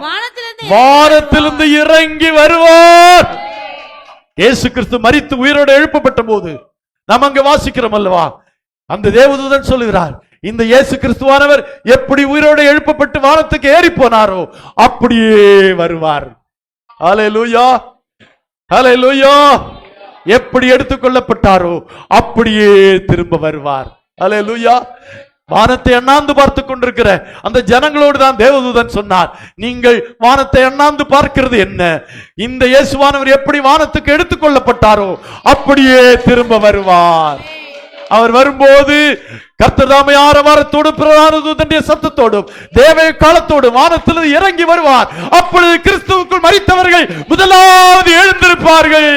வானத்திலிருந்து இறங்கி வருவார். இயேசு கிறிஸ்து மரித்து உயிரோடு எழுப்பப்பட்ட போது நாம் அங்க வாசிக்கிறோம் அல்லவா? அந்த தேவதூதன் சொல்லுகிறார், இந்த இயேசு கிறிஸ்துவானவர் எப்படி உயிரோடு எழுப்பப்பட்டு வானத்துக்கு ஏறி போனாரோ அப்படியே வருவார். அல்லேலூயா, அல்லேலூயா. எப்படி எடுத்துக்கொள்ளப்பட்டாரோ அப்படியே திரும்ப வருவார். அல்லேலூயா. வானத்தை அண்ணாந்து பார்த்து கொண்டிருக்கிற அந்த ஜனங்களோடு தான் தேவதூதன் சொன்னார், நீங்கள் வானத்தை அண்ணாந்து பார்க்கிறது என்ன? இந்த இயேசுவானவர் எப்படி வானத்துக்கு எடுத்துக்கொள்ளப்பட்டாரோ அப்படியே திரும்ப வருவார். அவர் வரும்போது கர்த்தர் தாமே ஆரவாரத்தோடும் பிரதான தூதனுடைய சத்தத்தோடும் தேவ காலத்தோடும் வானத்திலிருந்து இறங்கி வருவார். அப்பொழுது கிறிஸ்துவுக்குள் மரித்தவர்கள் முதலாவது எழுந்திருப்பார்கள்.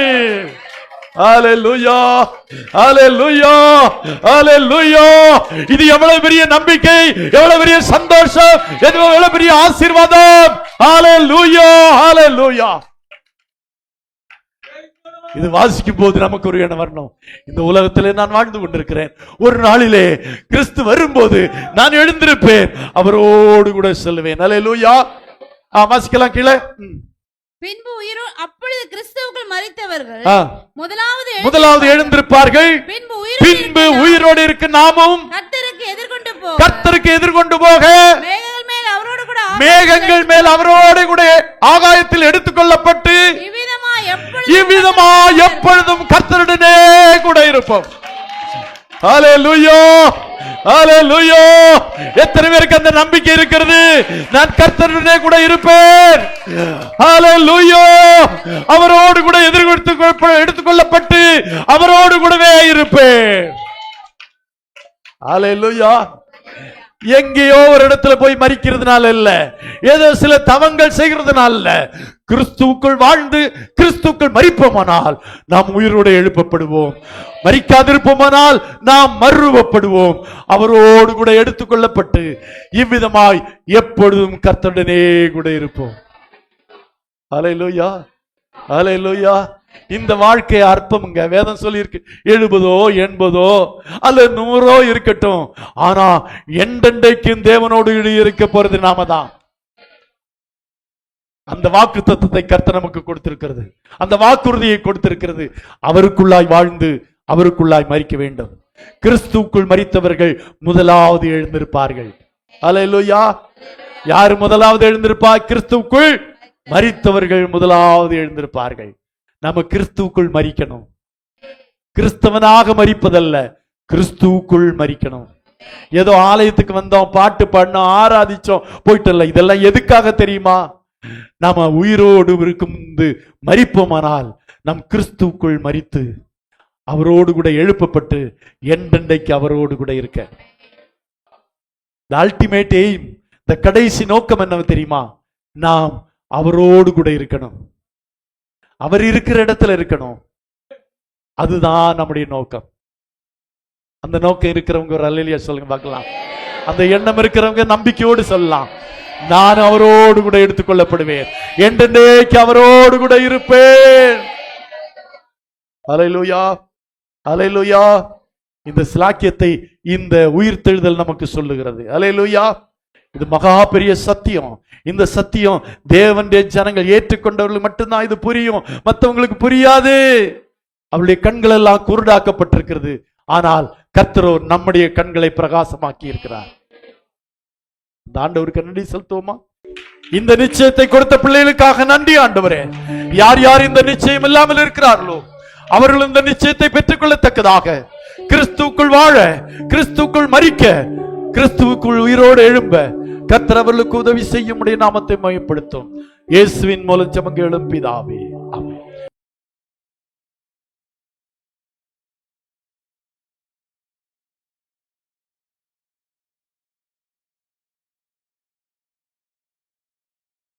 அல்லேலூயா, அல்லேலூயா, அல்லேலூயா. இது எவ்வளவு பெரிய நம்பிக்கை, எவ்வளவு பெரிய சந்தோஷம், எவ்வளவு பெரிய ஆசீர்வாதம். அல்லேலூயா, அல்லேலூயா. இது வாசிக்கும் போது நமக்கு ஒரு எண்ணம் வரணும், இந்த உலகத்திலே நான் வாழ்ந்து கொண்டிருக்கிறேன், ஒரு நாளிலே கிறிஸ்து வரும்போது நான் எழுந்திருப்பேன், அவரோடு கூட செல்வேன். அல்லேலூயா. வாசிக்கலாம் கீழே. பின்பு அப்பொழுது கிறிஸ்துவுக்குள் மரித்தவர்கள் முதலாவது எழுந்திருப்பார்கள். பின்பு உயிரோடு இருக்க நாமும் கர்த்தருக்கு எதிர்கொண்டு போக மேகங்கள் மேல் அவரோடு கூட ஆகாயத்தில் எடுத்துக்கொள்ளப்பட்டு இவ்விதமா எப்பொழுதும் கர்த்தருடனே கூட இருப்போம். அல்லேலூயா. ஹalleluya. எத்தனை பேருக்கு அந்த நம்பிக்கை இருக்கிறது? நான் கர்த்தருடனே கூட இருப்பேன். ஹalleluya. அவரோடு கூட எடுத்துக்கொள்ளப்பட்டு அவரோடு கூடவே இருப்பேன். ஹalleluya. எங்கேயோ ஒரு இடத்துல போய் மரிக்கிறதுனால இல்ல, ஏதோ சில தவங்கள் செய்கிறதுனால இல்ல, கிறிஸ்துவுக்குள் வாழ்ந்து கிறிஸ்துவுக்குள் மரிப்போமானால் நாம் உயிரோடு எழுப்பப்படுவோம். மரிக்காதிருப்போமானால் நாம் மறுரூபப்படுவோம். அவரோடு கூட எடுத்துக்கொள்ளப்பட்டு இவ்விதமாய் எப்பொழுதும் கர்த்தருடனே கூட இருப்போம். ஹalleluya, ஹalleluya. இந்த வாழ்க்கை அற்பம்ங்க. வேதம் சொல்லி இருக்கு, 70 80 அல்லது 100 இருக்கட்டும், ஆனா என்றென்றைக்கும் தேவனோடு இருக்க போறது நாம தான். அந்த வாக்கு தத்தத்தை கர்த்தர் நமக்கு கொடுத்திருக்கிறது, அந்த வாக்குறுதியை கொடுத்திருக்கிறது. அவருக்குள்ளாய் வாழ்ந்து அவருக்குள்ளாய் மரிக்க வேண்டும். கிறிஸ்துவுக்குள் மரித்தவர்கள் முதலாவது எழுந்திருப்பார்கள். ஹalleluya. யார் முதலாவது எழுந்திருப்பார்? கிறிஸ்துவுக்குள் மரித்தவர்கள் முதலாவது எழுந்திருப்பார்கள். நம்ம கிறிஸ்துவுக்குள் மரிக்கணும். கிறிஸ்தவனாக மரிப்பதல்ல, கிறிஸ்துவுக்குள் மரிக்கணும். ஏதோ ஆலயத்துக்கு வந்தோம், பாட்டு பாடினோம், ஆராதிச்சோம், போயிட்டல்ல. இதெல்லாம் எதுக்காக தெரியுமா? நாம உயிரோடு இருக்கும் மரிப்போமானால் நம் கிறிஸ்துவுக்குள் மரித்து அவரோடு கூட எழுப்பப்பட்டு என்றென்றைக்கு அவரோடு கூட இருக்க. அல்டிமேட் எய்ம், இந்த கடைசி நோக்கம் என்ன தெரியுமா? நாம் அவரோடு கூட இருக்கணும், அவர் இருக்கிற இடத்துல இருக்கணும். அதுதான் நம்முடைய நோக்கம். அந்த நோக்கம் இருக்கிறவங்க ஒரு அல்லேலூயா சொல்லுங்க பார்க்கலாம். அந்த எண்ணம் இருக்கிறவங்க நம்பிக்கையோடு சொல்லலாம், நான் அவரோடு கூட எடுத்துக்கொள்ளப்படுவேன், என்றென்றைக்கு அவரோடு கூட இருப்பேன். அல்லேலூயா, அல்லேலூயா. இந்த ஸ்லாக்கியத்தை இந்த உயிர்த்தெழுதல் நமக்கு சொல்லுகிறது. அல்லேலூயா. இது மகா பெரிய சத்தியம். இந்த சத்தியம் தேவனுடைய ஜனங்கள் ஏற்றுக்கொண்டவர்கள் மட்டும்தான் இது புரியும், மற்றவங்களுக்கு புரியாது. அவருடைய கண்கள் எல்லாம் குருடாக்கப்பட்டிருக்கிறது. ஆனால் கர்த்தரோ நம்முடைய கண்களை பிரகாசமாக்கி இருக்கிறார். இந்த ஆண்டவருக்கு நன்றி செலுத்துவோமா? இந்த நிச்சயத்தை கொடுத்த பிள்ளைகளுக்காக நன்றி ஆண்டவரே. யார் யார் இந்த நிச்சயம் இல்லாமல் இருக்கிறார்களோ அவர்கள் இந்த நிச்சயத்தை பெற்றுக்கொள்ளத்தக்கதாக கிறிஸ்துவுக்குள் வாழ, கிறிஸ்துவுக்குள் மரிக்க, கிறிஸ்துவுக்குள் உயிரோடு எழும்ப கர்த்தர் அவர்களுக்கு உதவி செய்ய முடிய நாமத்தை மகிமைப்படுத்தும். இயேசுவின் மூலம் ஜெபம் கேளும் பிதாவே.